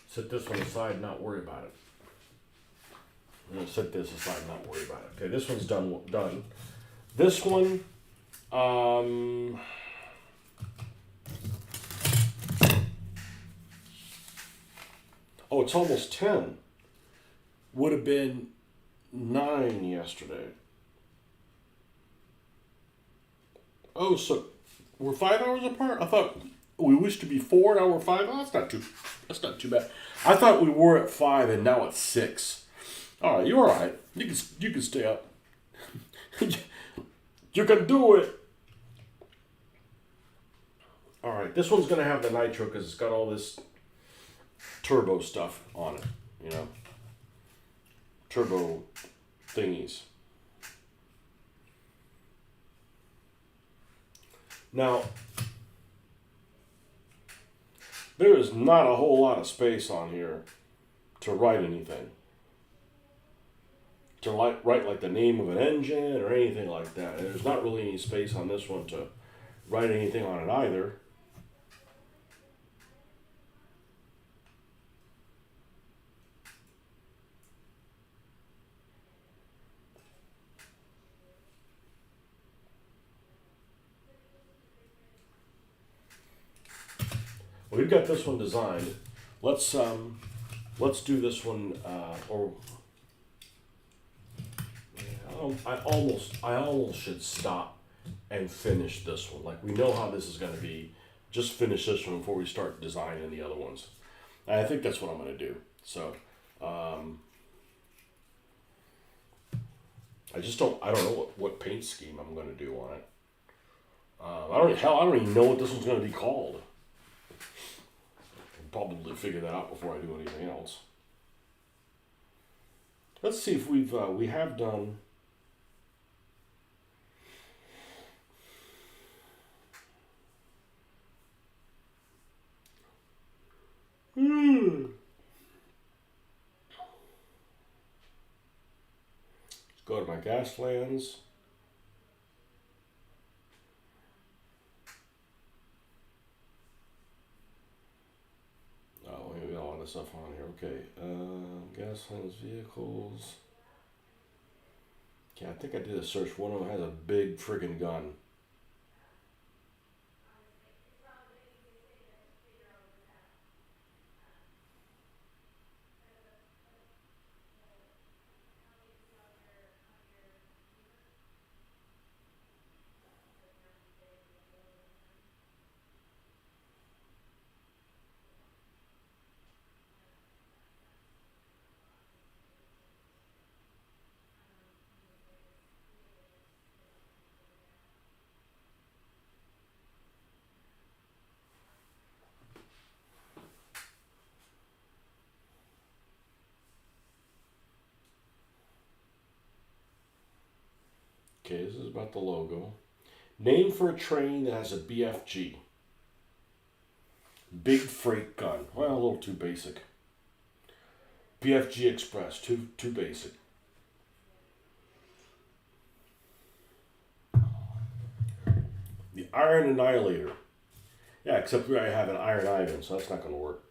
set this one aside and not worry about it. I'm going to set this aside and not worry about it. Okay, this one's done. This one, oh, it's almost 10. Would have been 9 yesterday. Oh, so we're 5 hours apart? I thought we used to be 4, now we're 5. Oh, that's not too bad. I thought we were at 5 and now it's 6. All right, you're all right. You can stay up. You can do it. All right, this one's gonna have the nitro because it's got all this turbo stuff on it. You know, turbo thingies. Now, there is not a whole lot of space on here to write anything. To write like the name of an engine or anything like that. And there's not really any space on this one to write anything on it either. Well, we've got this one designed. Let's do this one or I almost should stop and finish this one. Like we know how this is going to be. Just finish this one before we start designing the other ones. And I think that's what I'm going to do. So I don't know what paint scheme I'm going to do on it. I don't even know what this one's going to be called. I'll probably figure that out before I do anything else. Let's see if we have done. Let's go to my Gaslands. Oh, we got a lot of stuff on here. Okay, Gaslands vehicles. Yeah, I think I did a search. One of them has a big friggin' gun. Okay, this is about the logo. Name for a train that has a BFG. Big freight gun. Well, a little too basic. BFG Express, too basic. The Iron Annihilator. Yeah, except I have an iron item, so that's not going to work.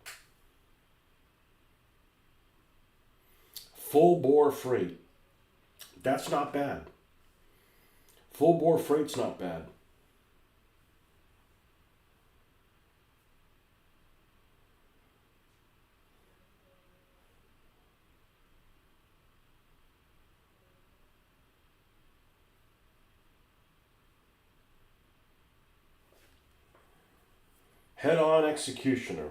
Full bore freight. That's not bad. Full bore freight's not bad. Head-on executioner.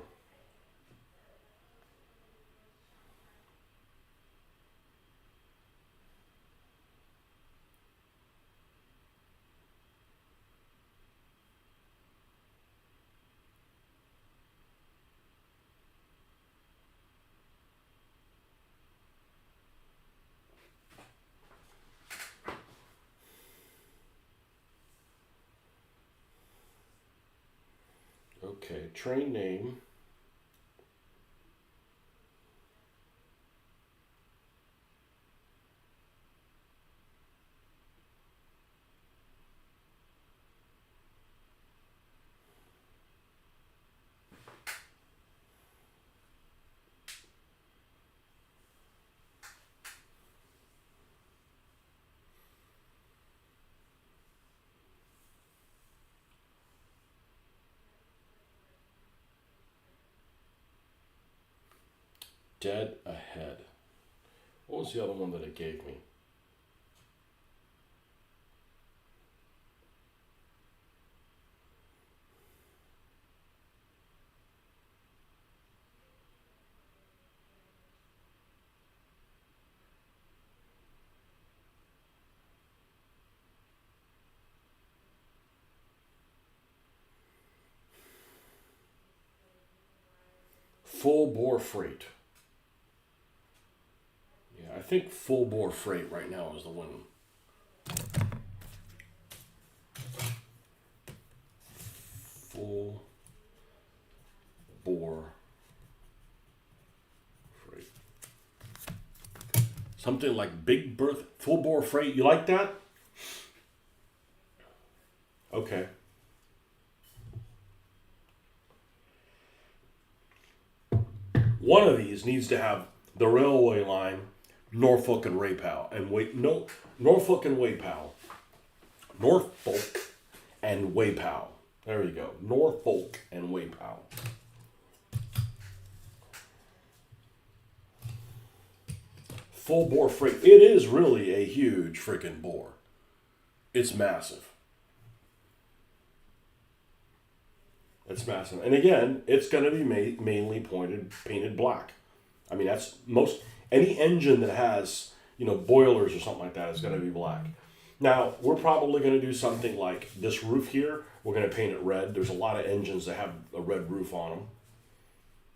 Okay, train name. Dead ahead. What was the other one that it gave me? Full bore freight. Yeah, I think full bore freight right now is the one. Full bore freight. Something like big berth, full bore freight. You like that? Okay. One of these needs to have the railway line, Norfolk and Waypow, and Norfolk and Waypow, Norfolk and Waypow. There you go, Norfolk and Waypow. Full bore freight. It is really a huge freaking bore. It's massive. It's massive. And again, it's going to be mainly painted black. I mean, that's any engine that has, boilers or something like that is going to be black. Now, we're probably going to do something like this roof here. We're going to paint it red. There's a lot of engines that have a red roof on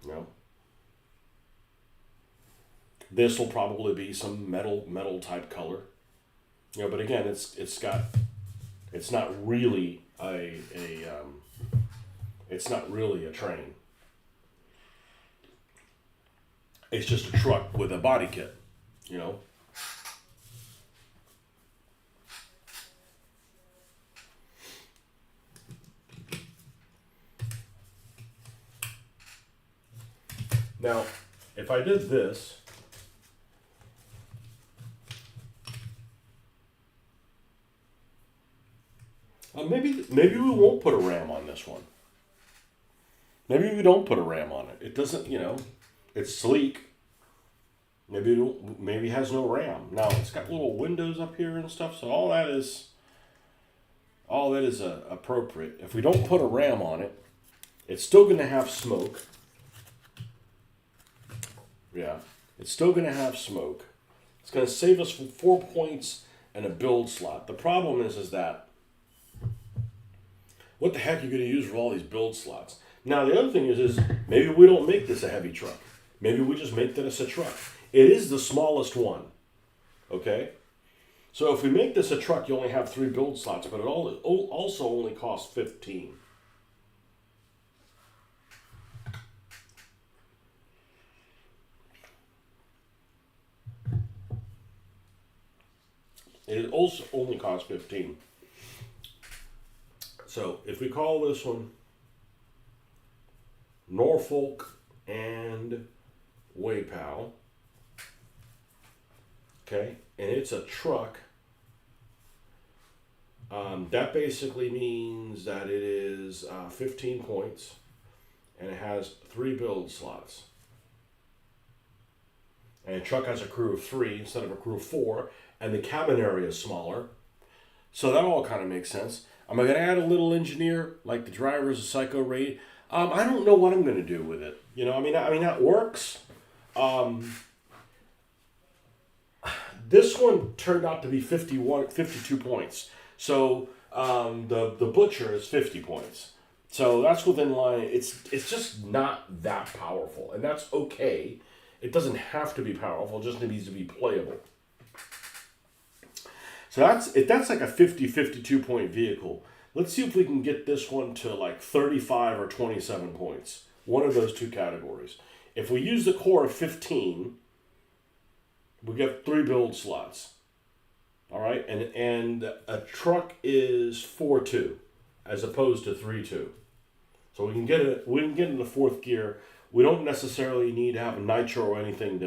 them. This will probably be some metal type color. But again, it's not really it's not really a train. It's just a truck with a body kit, Now, if I did this, maybe we won't put a ram on this one. Maybe we don't put a ram on it. It doesn't, it's sleek. Maybe it has no ram. Now it's got little windows up here and stuff. So all that is appropriate. If we don't put a ram on it, it's still going to have smoke. Yeah, it's still going to have smoke. It's going to save us 4 points and a build slot. The problem is that what the heck are you going to use for all these build slots? Now, the other thing is maybe we don't make this a heavy truck. Maybe we just make this a truck. It is the smallest one, okay? So if we make this a truck, you only have 3 build slots, but it also only costs 15. It also only costs 15. So if we call this one Norfolk and Waypow, okay, and it's a truck, that basically means that it is 15 points and it has 3 build slots. And a truck has a crew of 3 instead of a crew of 4, and the cabin area is smaller. So that all kind of makes sense. Am I going to add a little engineer, like the driver is a psycho rate? I don't know what I'm going to do with it. You know, I mean that works. This one turned out to be 52 points. So the butcher is 50 points. So that's within line. It's just not that powerful, and that's okay. It doesn't have to be powerful. It just needs to be playable. So that's like a 52 point vehicle. Let's see if we can get this one to like 35 or 27 points. One of those 2 categories. If we use the core of 15, we get 3 build slots. All right, and a truck is 4-2 as opposed to 3-2. So we can get it. We can get in the 4th gear. We don't necessarily need to have a nitro or anything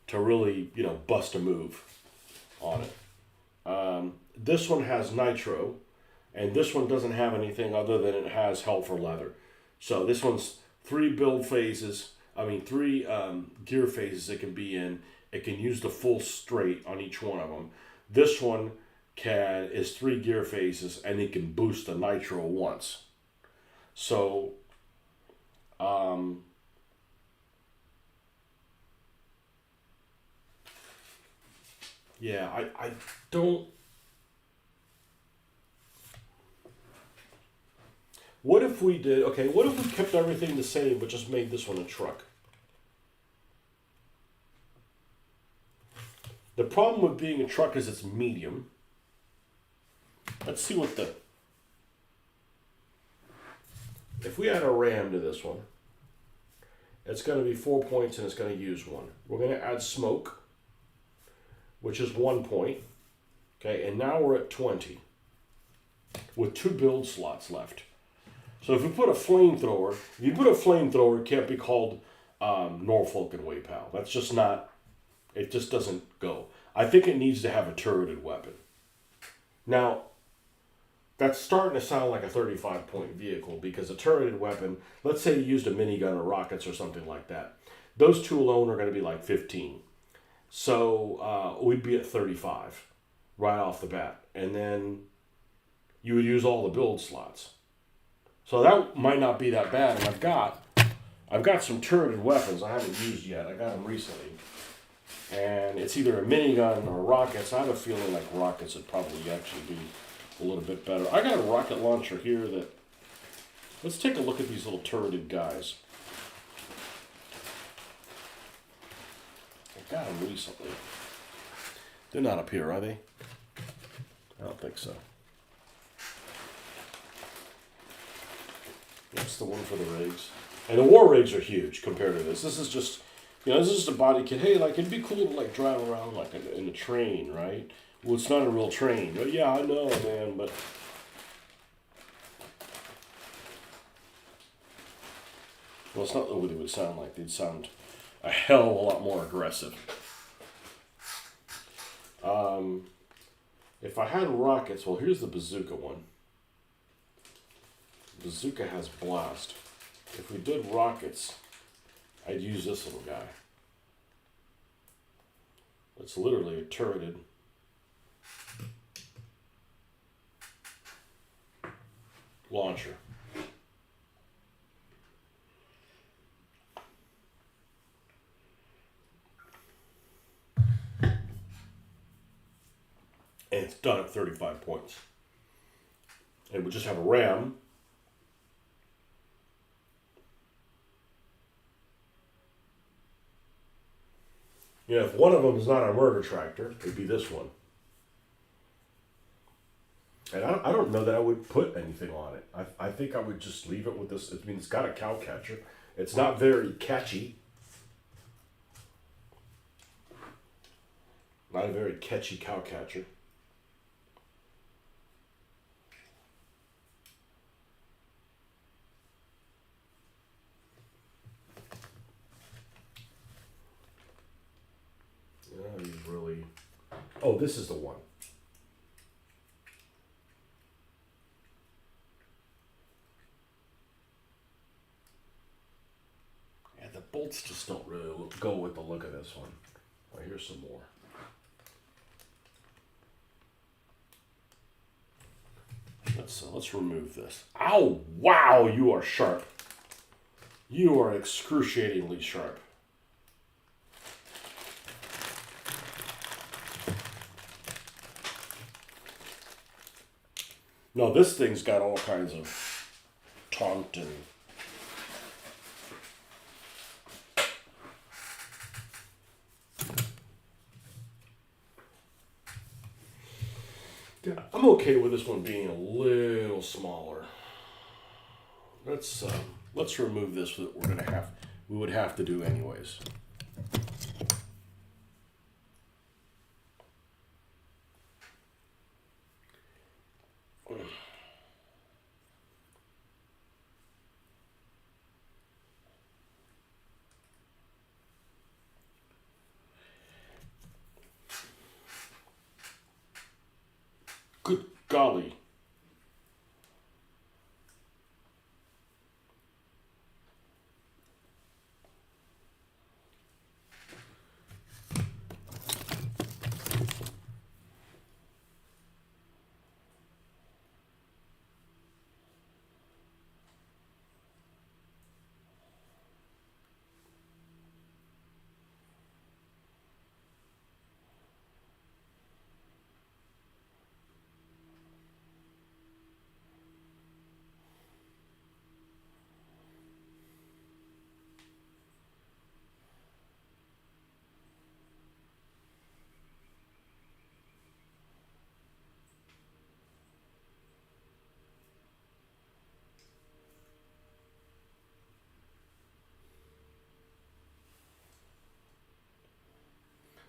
to really, you know, bust a move on it. This one has nitro, and this one doesn't have anything other than it has hell for leather. So this one's 3 build phases. I mean 3 gear phases it can be in. It can use the full straight on each one of them. This one is 3 gear phases, and it can boost the nitro once. So, yeah, I don't. What if we did? Okay, what if we kept everything the same but just made this one a truck? The problem with being a truck is it's medium. Let's see what the... If we add a ram to this one, it's going to be 4 points and it's going to use 1. We're going to add smoke, which is 1 point. Okay, and now we're at 20 with 2 build slots left. So if you put a flamethrower, it can't be called Norfolk and Waypow. That's just not... It just doesn't go. I think it needs to have a turreted weapon. Now, that's starting to sound like a 35 point vehicle because a turreted weapon, let's say you used a minigun or rockets or something like that. Those 2 alone are going to be like 15. So we'd be at 35 right off the bat. And then you would use all the build slots. So that might not be that bad. And I've got some turreted weapons I haven't used yet. I got them recently. And it's either a minigun or rockets. I have a feeling like rockets would probably actually be a little bit better. I got a rocket launcher here that... Let's take a look at these little turreted guys. I got them recently. They're not up here, are they? I don't think so. That's the one for the rigs. And the war rigs are huge compared to this. This is just... You know, this is just a body kit. Hey, like, it'd be cool to, like, drive around, like, in a train, right? Well, it's not a real train. But yeah, I know, man, but... Well, it's not what they would sound like. They'd sound a hell of a lot more aggressive. If I had rockets... Well, here's the bazooka one. Bazooka has blast. If we did rockets... I'd use this little guy. It's literally a turreted launcher. And it's done at 35 points. And we just have a ram. You know, if one of them is not a murder tractor, it'd be this one. And I don't know that I would put anything on it. I think I would just leave it with this. I mean, it's got a cow catcher. It's not very catchy. Not a very catchy cow catcher. Yeah, he's really... Oh, this is the one. Yeah, the bolts just don't really go with the look of this one. Oh, here's some more. Let's remove this. Ow! Wow, you are sharp. You are excruciatingly sharp. No, this thing's got all kinds of taunt and... Yeah, I'm okay with this one being a little smaller. Let's remove this that we would have to do anyways. Good golly.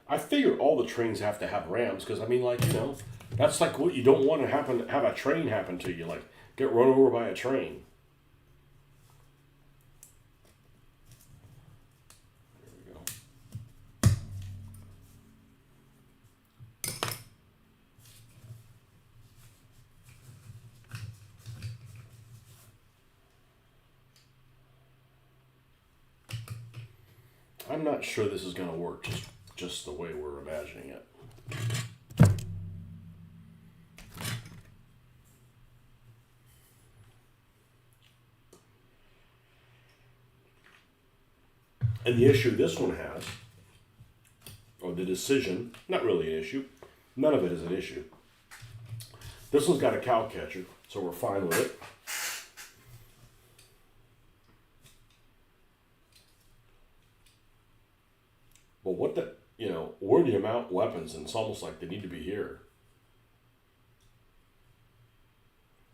I figure all the trains have to have rams because, I mean, like, you know, that's like what you don't want to have a train happen to you, like get run over by a train. There we go. I'm not sure this is going to work just the way we're imagining it. And the issue this one has, or the decision, not really an issue, none of it is an issue. This one's got a cow catcher, so we're fine with it. But what the, you know, where do you mount weapons? And it's almost like they need to be here.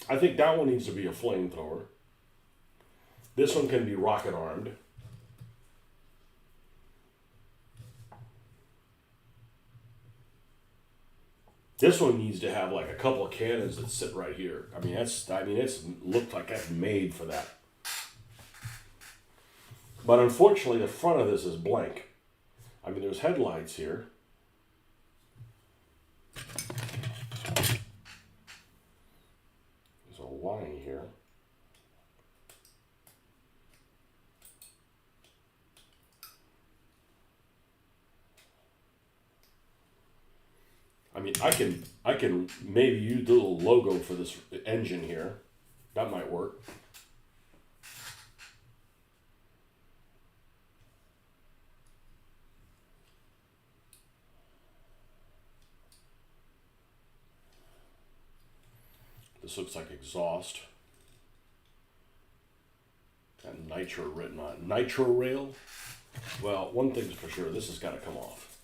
I think that one needs to be a flamethrower. This one can be rocket armed. This one needs to have like a couple of cannons that sit right here. It's looked like that's made for that. But unfortunately, the front of this is blank. I mean, there's headlights here. There's a line here. I mean, I can maybe use the little logo for this engine here. That might work. This looks like exhaust. Got nitro written on it. Nitro rail? Well, one thing's for sure, this has got to come off.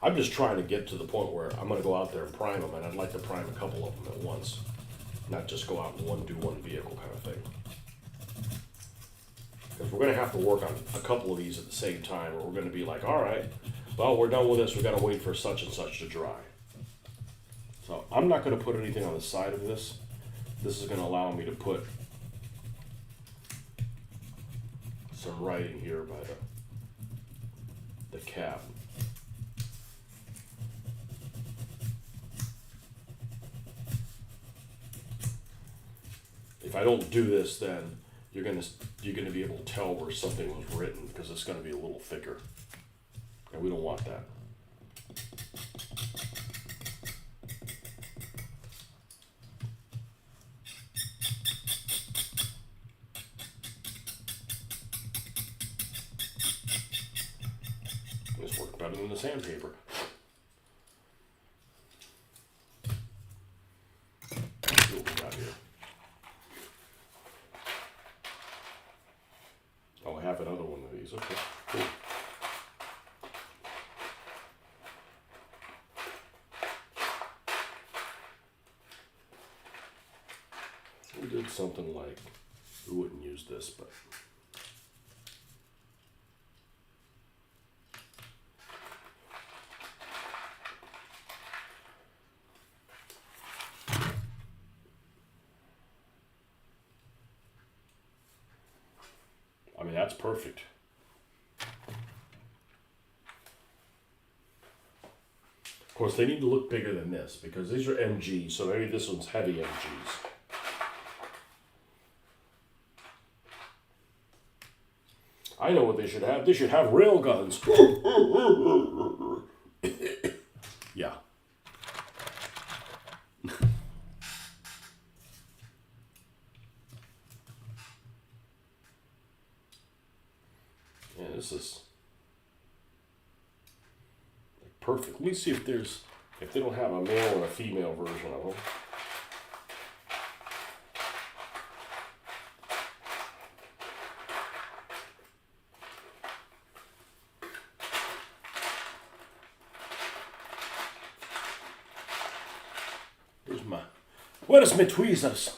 I'm just trying to get to the point where I'm going to go out there and prime them, and I'd like to prime a couple of them at once, not just go out and do one vehicle kind of thing. Because we're going to have to work on a couple of these at the same time, or we're going to be like, all right, well, we're done with this. We got to wait for such and such to dry. So I'm not going to put anything on the side of this. This is going to allow me to put some writing here by the cab. If I don't do this, then you're gonna be able to tell where something was written because it's gonna be a little thicker, and we don't want that. This worked better than the sandpaper. Let's see what we got here. Oh, I have another one of these. Okay, cool. We did something like, we wouldn't use this, but I mean, that's perfect. Of course, they need to look bigger than this because these are MGs, so maybe this one's heavy MGs. I know what they should have. They should have rail guns. Yeah. Yeah, this is like perfect. Let me see if they don't have a male or a female version of them. Where's my tweezers?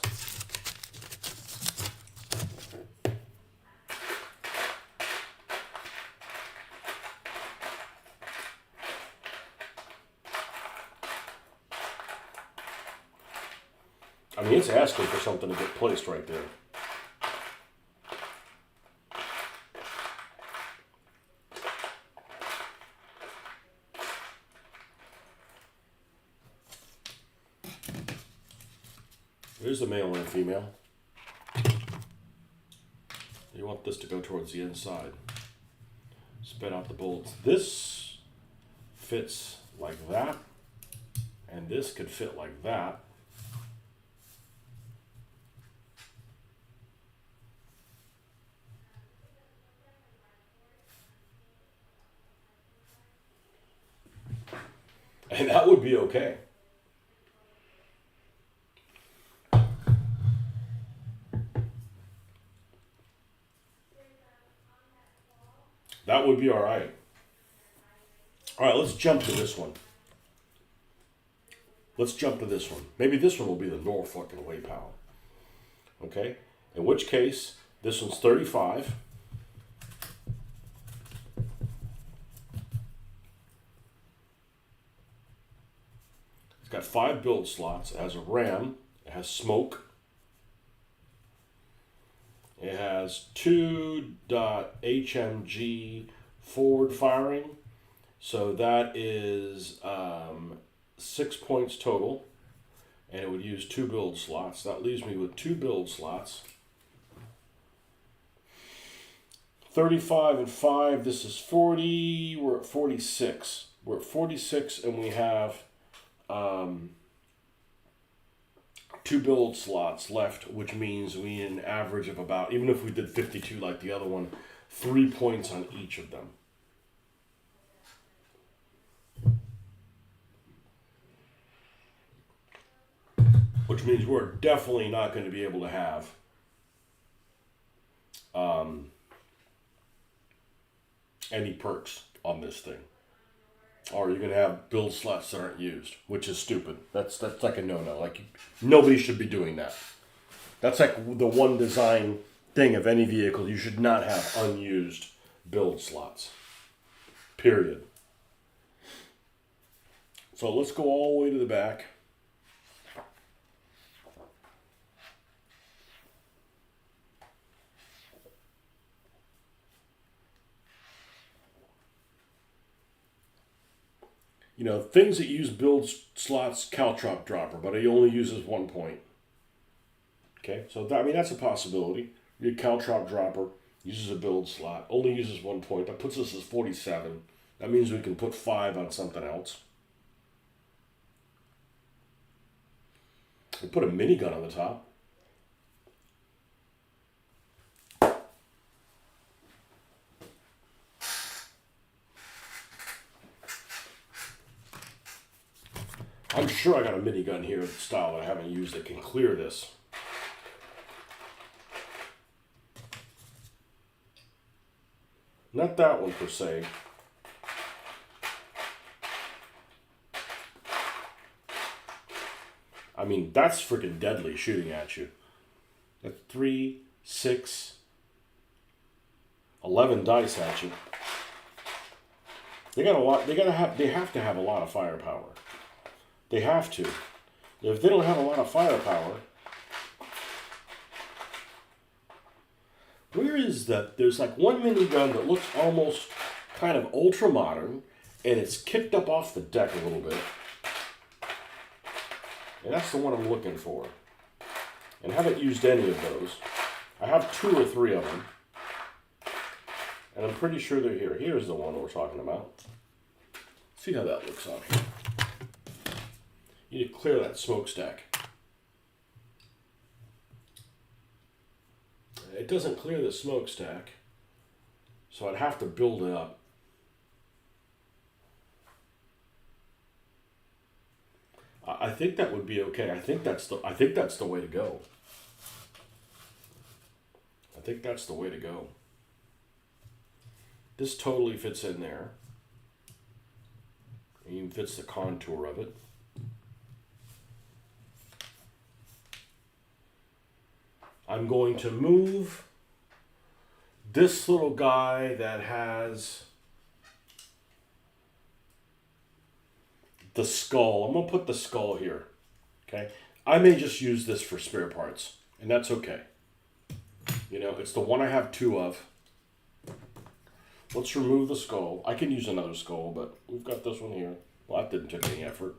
I mean, it's asking for something to get placed right there. There's a male and a female. You want this to go towards the inside. Spit out the bullets. This fits like that, and this could fit like that. And that would be okay. That would be all right. All right, let's jump to this one. Let's jump to this one. Maybe this one will be the Norfolk and Way Pal. Okay? In which case, this one's 35. It's got 5 build slots. It has a ram. It has smoke. It has 2.HMG forward firing. So that is 6 points total. And it would use 2 build slots. That leaves me with 2 build slots. 35 and 5. This is 40. We're at 46. We're at 46 and we have 2 build slots left, which means we need an average of about, even if we did 52 like the other one, 3 points on each of them. Which means we're definitely not going to be able to have any perks on this thing. Or you're gonna have build slots that aren't used, which is stupid. That's like a no-no. Like nobody should be doing that. That's like the one design thing of any vehicle. You should not have unused build slots. Period. So let's go all the way to the back. You know, things that use build slots, caltrop dropper, but it only uses 1 point. Okay, so that, I mean, that's a possibility. Your caltrop dropper uses a build slot, only uses 1 point. That puts us as 47. That means we can put 5 on something else. We put a minigun on the top. I'm sure I got a minigun here, style that I haven't used that can clear this. Not that one per se. I mean, that's freaking deadly shooting at you. That's 3, 6, 11 dice at you. They got a lot. They have to have a lot of firepower. They have to. If they don't have a lot of firepower, where is that? There's like one minigun that looks almost kind of ultra modern, and it's kicked up off the deck a little bit. And that's the one I'm looking for. And I haven't used any of those. I have 2 or 3 of them. And I'm pretty sure they're here. Here's the one we're talking about. See how that looks on here. You need to clear that smokestack. It doesn't clear the smokestack, so I'd have to build it up. I think that would be okay. I think that's the way to go. I think that's the way to go. This totally fits in there. It even fits the contour of it. I'm going to move this little guy that has the skull. I'm going to put the skull here. Okay? I may just use this for spare parts, and that's okay. You know, it's the one I have 2 of. Let's remove the skull. I can use another skull, but we've got this one here. Well, that didn't take any effort.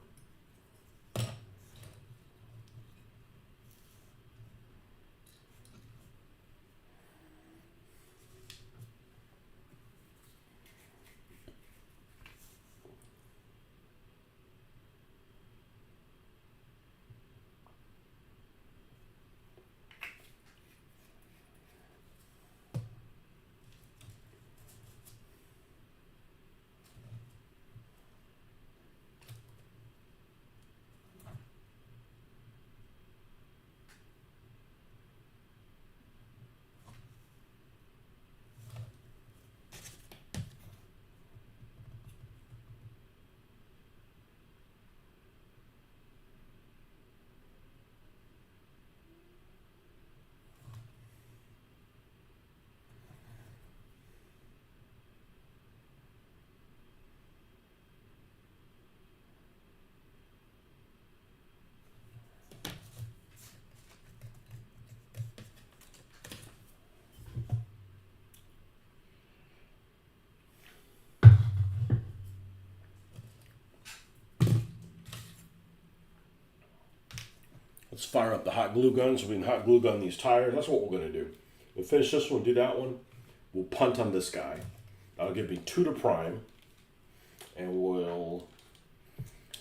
Let's fire up the hot glue gun so we can hot glue gun these tires. That's what we're going to do. We'll finish this one, do that one. We'll punt on this guy. That'll give me 2 to prime. And we'll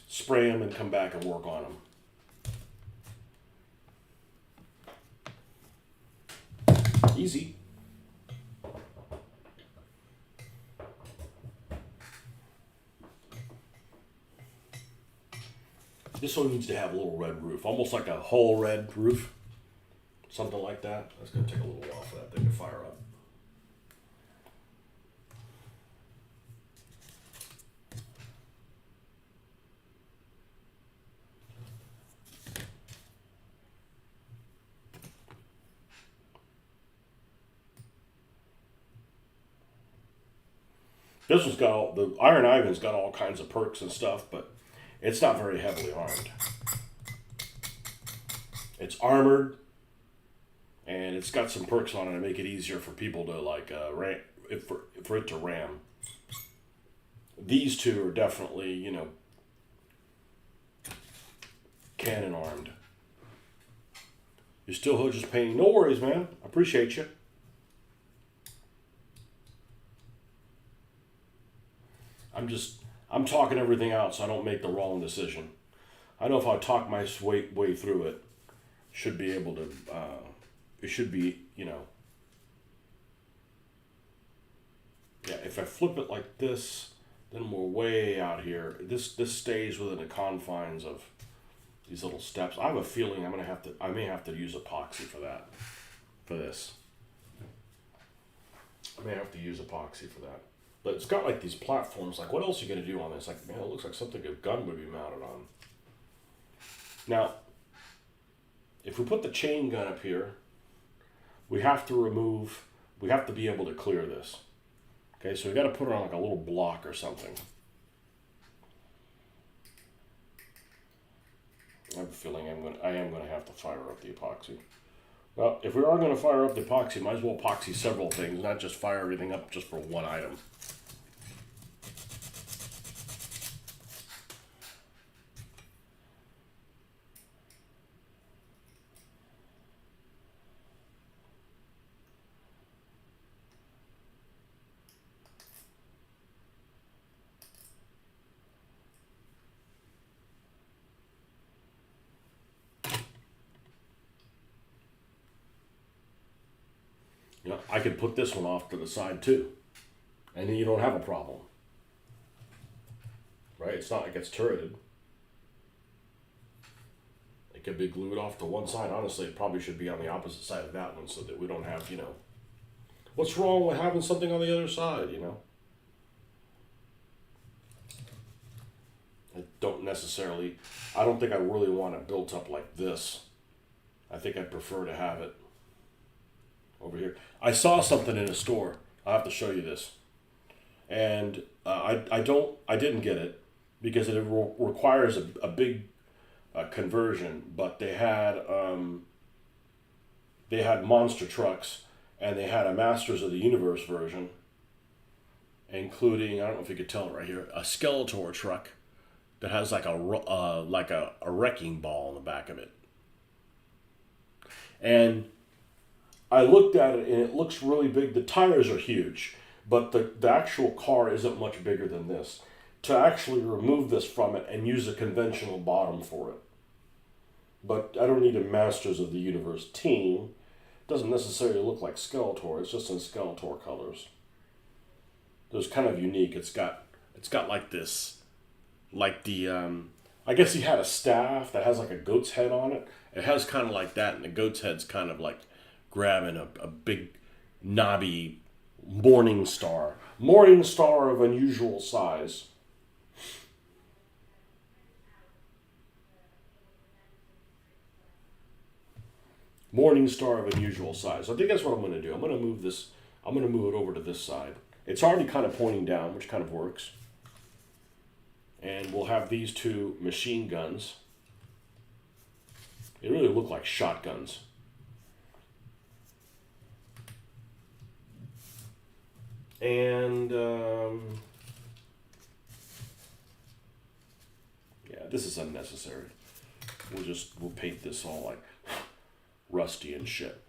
spray them and come back and work on them. Easy. This one needs to have a little red roof, almost like a whole red roof. Something like that. That's going to take a little while for that thing to fire up. This one's got the Iron Ivan's got all kinds of perks and stuff, but it's not very heavily armed. It's armored, and it's got some perks on it to make it easier for people to like ram, for it to ram. These two are definitely, you know, cannon armed. You're still just painting. No worries, man. I appreciate you. I'm talking everything out so I don't make the wrong decision. I know if I talk my way through it, should be able to, it should be, you know, yeah, if I flip it like this, then we're way out here. This stays within the confines of these little steps. I have a feeling I may have to use epoxy for that, for this. I may have to use epoxy for that. But it's got like these platforms. Like, what else are you going to do on this? Like, man, it looks like something a gun would be mounted on. Now, if we put the chain gun up here, we have to be able to clear this. Okay, so we got to put it on like a little block or something. I have a feeling I am going to have to fire up the epoxy. Well, if we are going to fire up the epoxy, might as well epoxy several things, not just fire everything up just for one item. You know, I could put this one off to the side too, and then you don't have a problem. Right? It's not like it's turreted. It could be glued off to one side. Honestly, it probably should be on the opposite side of that one so that we don't have, you know, what's wrong with having something on the other side, you know? I don't think I really want it built up like this. I think I'd prefer to have it over here. I saw something in a store. I'll have to show you this. And I didn't get it because it requires a big conversion, but they had monster trucks and they had a Masters of the Universe version, including, I don't know if you could tell it right here, a Skeletor truck that has like a wrecking ball in the back of it. And I looked at it and it looks really big. The tires are huge, but the actual car isn't much bigger than this. To actually remove this from it and use a conventional bottom for it. But I don't need a Masters of the Universe team. It doesn't necessarily look like Skeletor. It's just in Skeletor colors. It's kind of unique. It's got like this, like the I guess he had a staff that has like a goat's head on it. It has kind of like that, and the goat's head's kind of like grabbing a big knobby morning star of unusual size. Morning star of unusual size. I think that's what I'm going to do. I'm going to move this. I'm going to move it over to this side. It's already kind of pointing down, which kind of works. And we'll have these two machine guns. They really look like shotguns. And yeah, this is unnecessary. We'll paint this all like rusty and shit.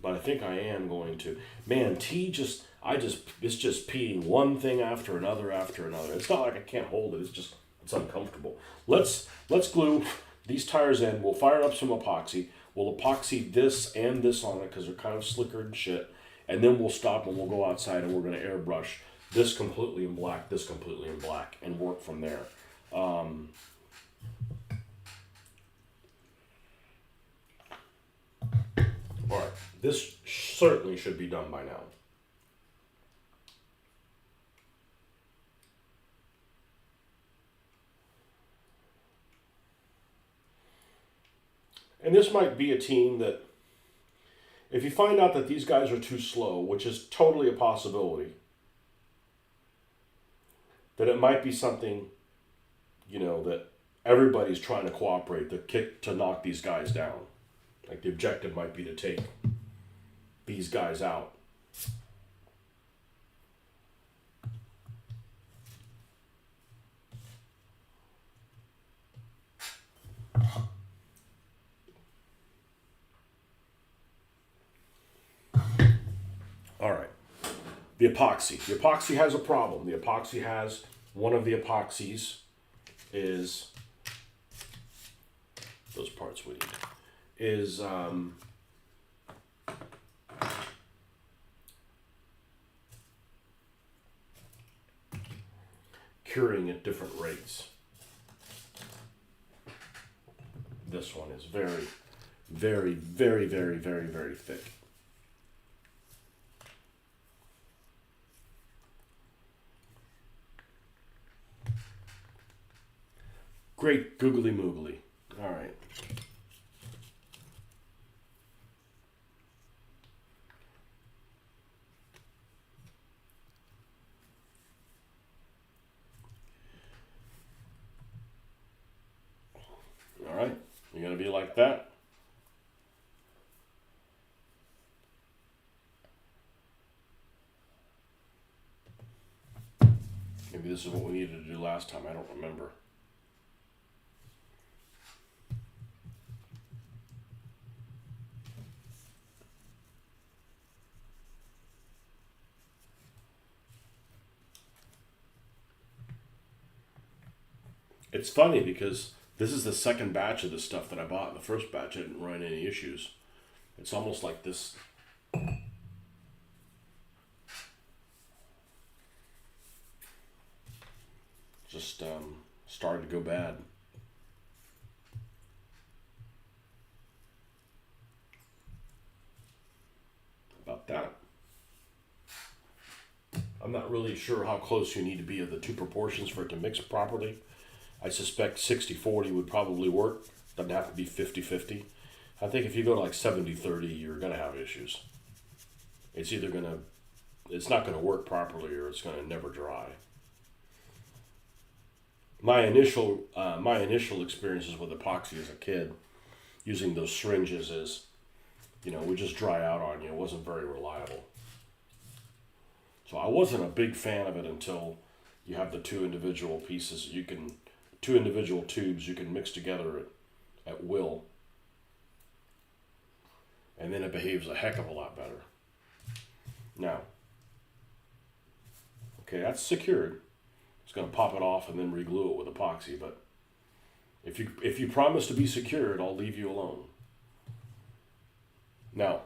But I think I am going to. Man, it's just peeing one thing after another after another. It's not like I can't hold it. It's uncomfortable. Let's glue these tires in. We'll fire up some epoxy. We'll epoxy this and this on it because they're kind of slicker and shit. And then we'll stop and we'll go outside and we're going to airbrush this completely in black, this completely in black, and work from there. All right, this certainly should be done by now. And this might be a team that, if you find out that these guys are too slow, which is totally a possibility, that it might be something, that everybody's trying to cooperate to knock these guys down. Like the objective might be to take these guys out. All right. The epoxy. The epoxy has a problem. One of the epoxies is, those parts we need, is curing at different rates. This one is very, very, very, very, very, very thick. Great googly moogly. All right. All right. You're going to be like that. Maybe this is what we needed to do last time. I don't remember. It's funny because this is the second batch of this stuff that I bought. The first batch I didn't run any issues. It's almost like this. Just started to go bad. About that. I'm not really sure how close you need to be of the two proportions for it to mix properly. I suspect 60-40 would probably work. Doesn't have to be 50-50. I think if you go to like 70-30, you're going to have issues. It's not going to work properly, or it's going to never dry. My initial experiences with epoxy as a kid, using those syringes, is, would just dry out on you. It wasn't very reliable. So I wasn't a big fan of it until you have the two individual pieces. Two individual tubes you can mix together at will. And then it behaves a heck of a lot better. Now, okay, that's secured. It's going to pop it off and then reglue it with epoxy, but if you promise to be secured, I'll leave you alone. Now,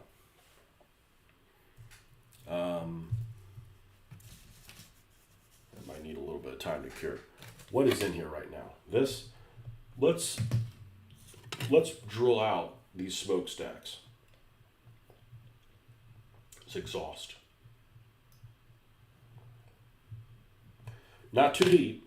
it might need a little bit of time to cure. What is in here right now? Let's drill out these smokestacks. It's exhaust. Not too deep.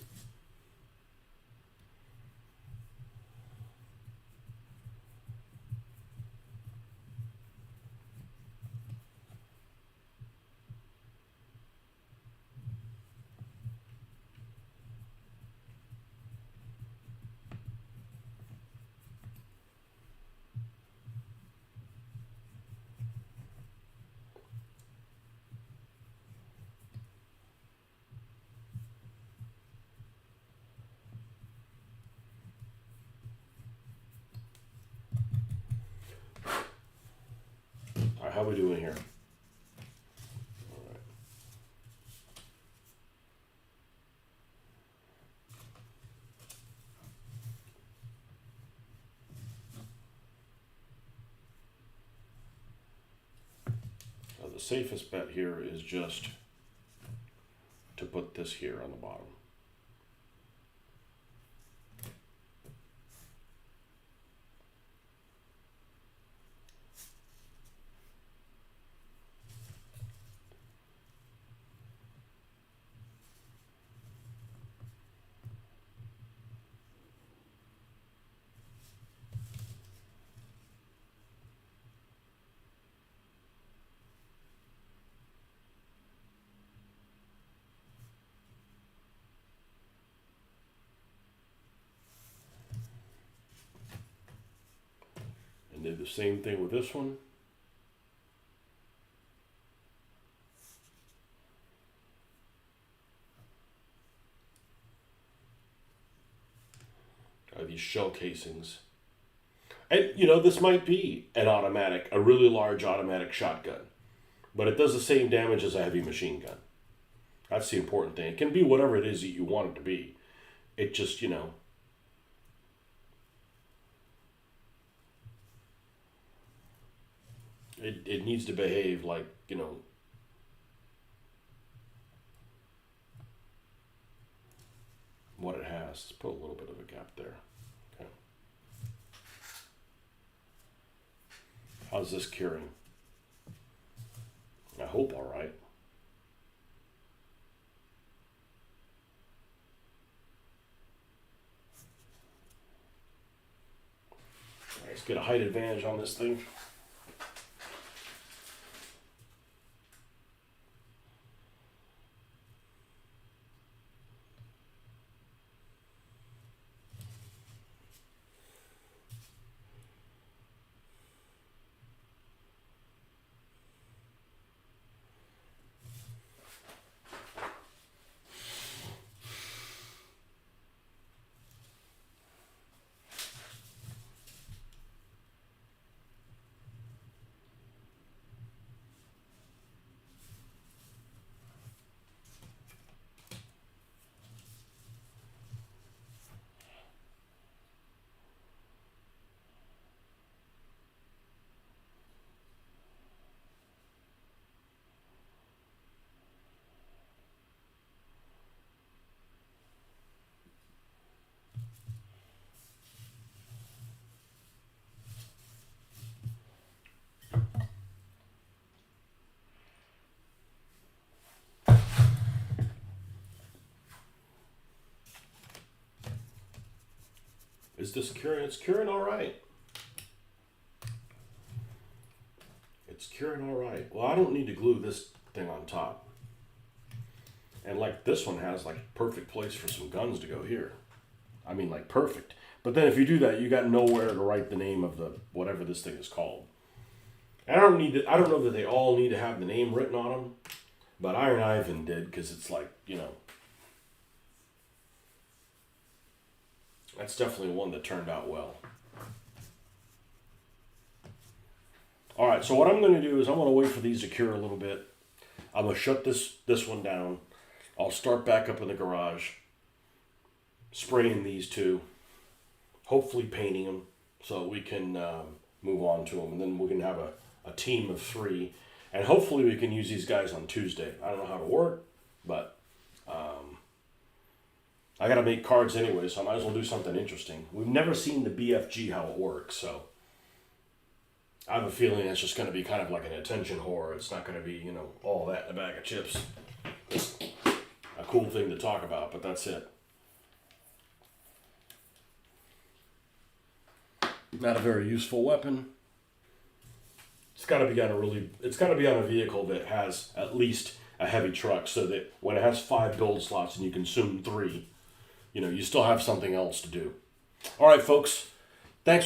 All right, how are we doing here? All right. So the safest bet here is just to put this here on the bottom. same thing with this one. These shell casings. And, this might be an automatic, a really large automatic shotgun. But it does the same damage as a heavy machine gun. That's the important thing. It can be whatever it is that you want it to be. It just, it needs to behave like, what it has. Let's put a little bit of a gap there. Okay. How's this curing? I hope all right. Let's get a height advantage on this thing. Is this curing? It's curing all right. It's curing all right. Well, I don't need to glue this thing on top. And like this one has like perfect place for some guns to go here. I mean, like perfect. But then if you do that, you got nowhere to write the name of the whatever this thing is called. And I don't know that they all need to have the name written on them, but Iron Ivan did, because it's like, that's definitely one that turned out well. All right, so what I'm going to do is I'm going to wait for these to cure a little bit. I'm going to shut this one down. I'll start back up in the garage, spraying these two, hopefully painting them so we can move on to them. And then we can have a team of 3. And hopefully we can use these guys on Tuesday. I don't know how to work, but I got to make cards anyway, so I might as well do something interesting. We've never seen the BFG, how it works, so I have a feeling it's just going to be kind of like an attention whore. It's not going to be, all that in a bag of chips. Just a cool thing to talk about, but that's it. Not a very useful weapon. It's got to be on a vehicle that has at least a heavy truck, so that when it has 5 build slots and you consume 3, you still have something else to do. All right, folks. Thanks for